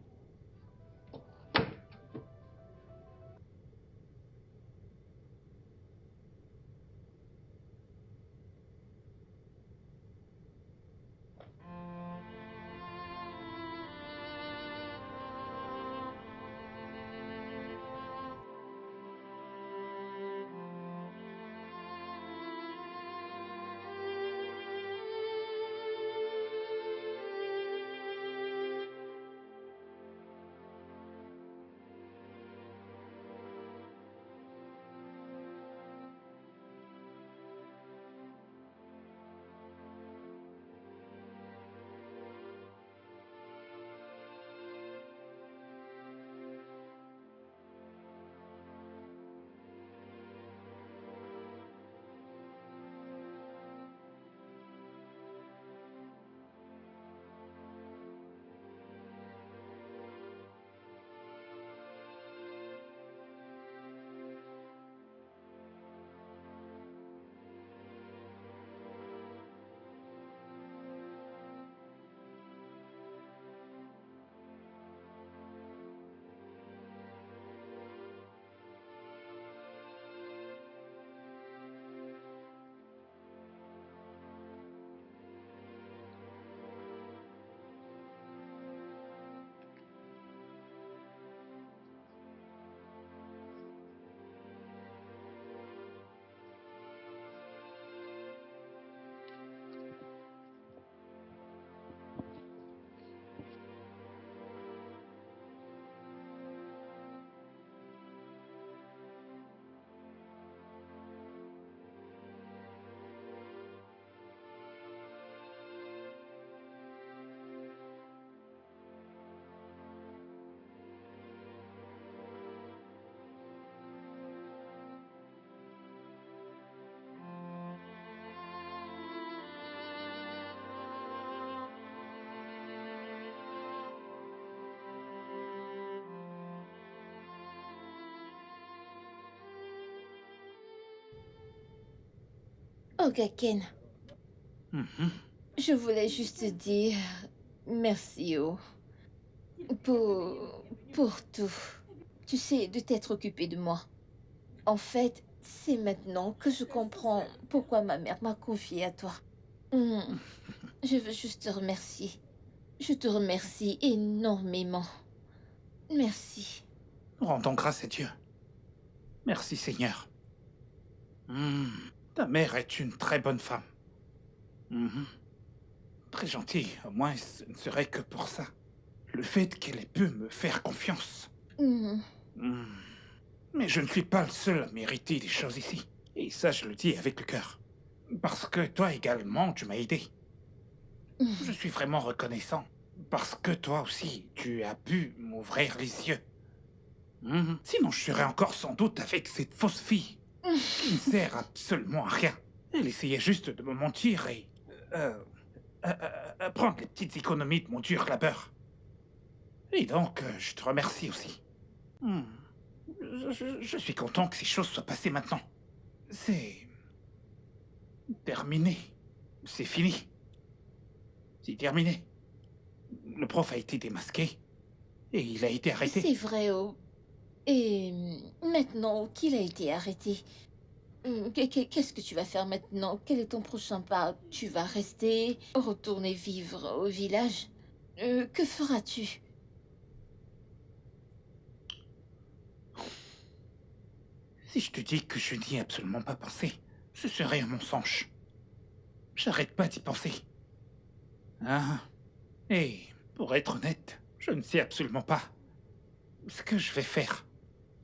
B: Ok, Ken.
A: Mhm.
B: Je voulais juste te dire merci, pour tout. Tu sais, de t'être occupé de moi. En fait, c'est maintenant que je comprends pourquoi ma mère m'a confiée à toi. Je veux juste te remercier. Je te remercie énormément. Merci.
A: Rendons grâce à Dieu. Merci Seigneur. Ta mère est une très bonne femme. Très gentille, au moins ce ne serait que pour ça. Le fait qu'elle ait pu me faire confiance. Mais je ne suis pas le seul à mériter des choses ici. Et ça, je le dis avec le cœur. Parce que toi également, tu m'as aidé. Je suis vraiment reconnaissant. Parce que toi aussi, tu as pu m'ouvrir les yeux. Sinon, je serais encore sans doute avec cette fausse fille qui ne sert absolument à rien. Elle essayait juste de me mentir et... prendre les petites économies de mon dur labeur. Et donc, je te remercie aussi. Je suis content que ces choses soient passées maintenant. C'est... terminé. C'est fini. C'est terminé. Le prof a été démasqué et il a été arrêté.
B: C'est vrai, oh. Et maintenant qu'il a été arrêté, qu'est-ce que tu vas faire maintenant? Quel est ton prochain pas? Tu vas rester, retourner vivre au village? Que feras-tu?
A: Si je te dis que je n'y ai absolument pas pensé, ce serait un mensonge. J'arrête pas d'y penser. Ah. Et pour être honnête, je ne sais absolument pas ce que je vais faire.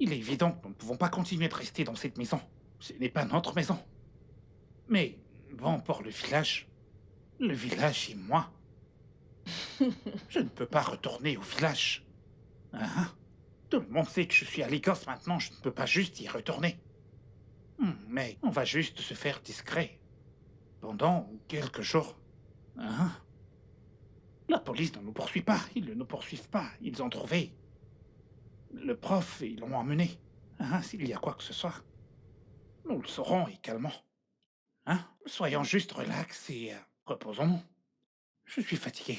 A: Il est évident que nous ne pouvons pas continuer de rester dans cette maison. Ce n'est pas notre maison. Mais bon, pour le village et moi, je ne peux pas retourner au village. Tout le monde sait que je suis à l'Écosse maintenant, je ne peux pas juste y retourner. Mais on va juste se faire discret. Pendant quelques jours. La police ne nous poursuit pas, ils ne nous poursuivent pas, ils ont trouvé le prof et ils l'ont emmené. S'il y a quoi que ce soit, nous le saurons et calmons. Soyons juste relax et reposons-nous. Je suis fatigué.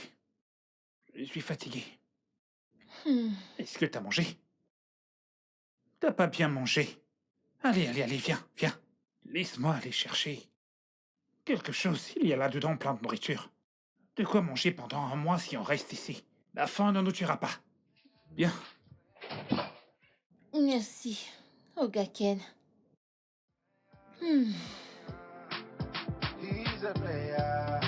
A: Est-ce que t'as mangé? T'as pas bien mangé. Allez, viens. Laisse-moi aller chercher quelque chose. Il y a là-dedans plein de nourriture. De quoi manger pendant un mois si on reste ici. La faim ne nous tuera pas. Bien.
B: Merci, Ogaken.
G: He's a player.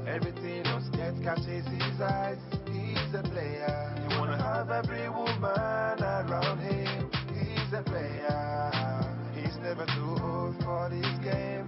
G: Everything on skate catches his eyes. He's a player. You wanna have every woman around him. He's a player. He's never too old for this game.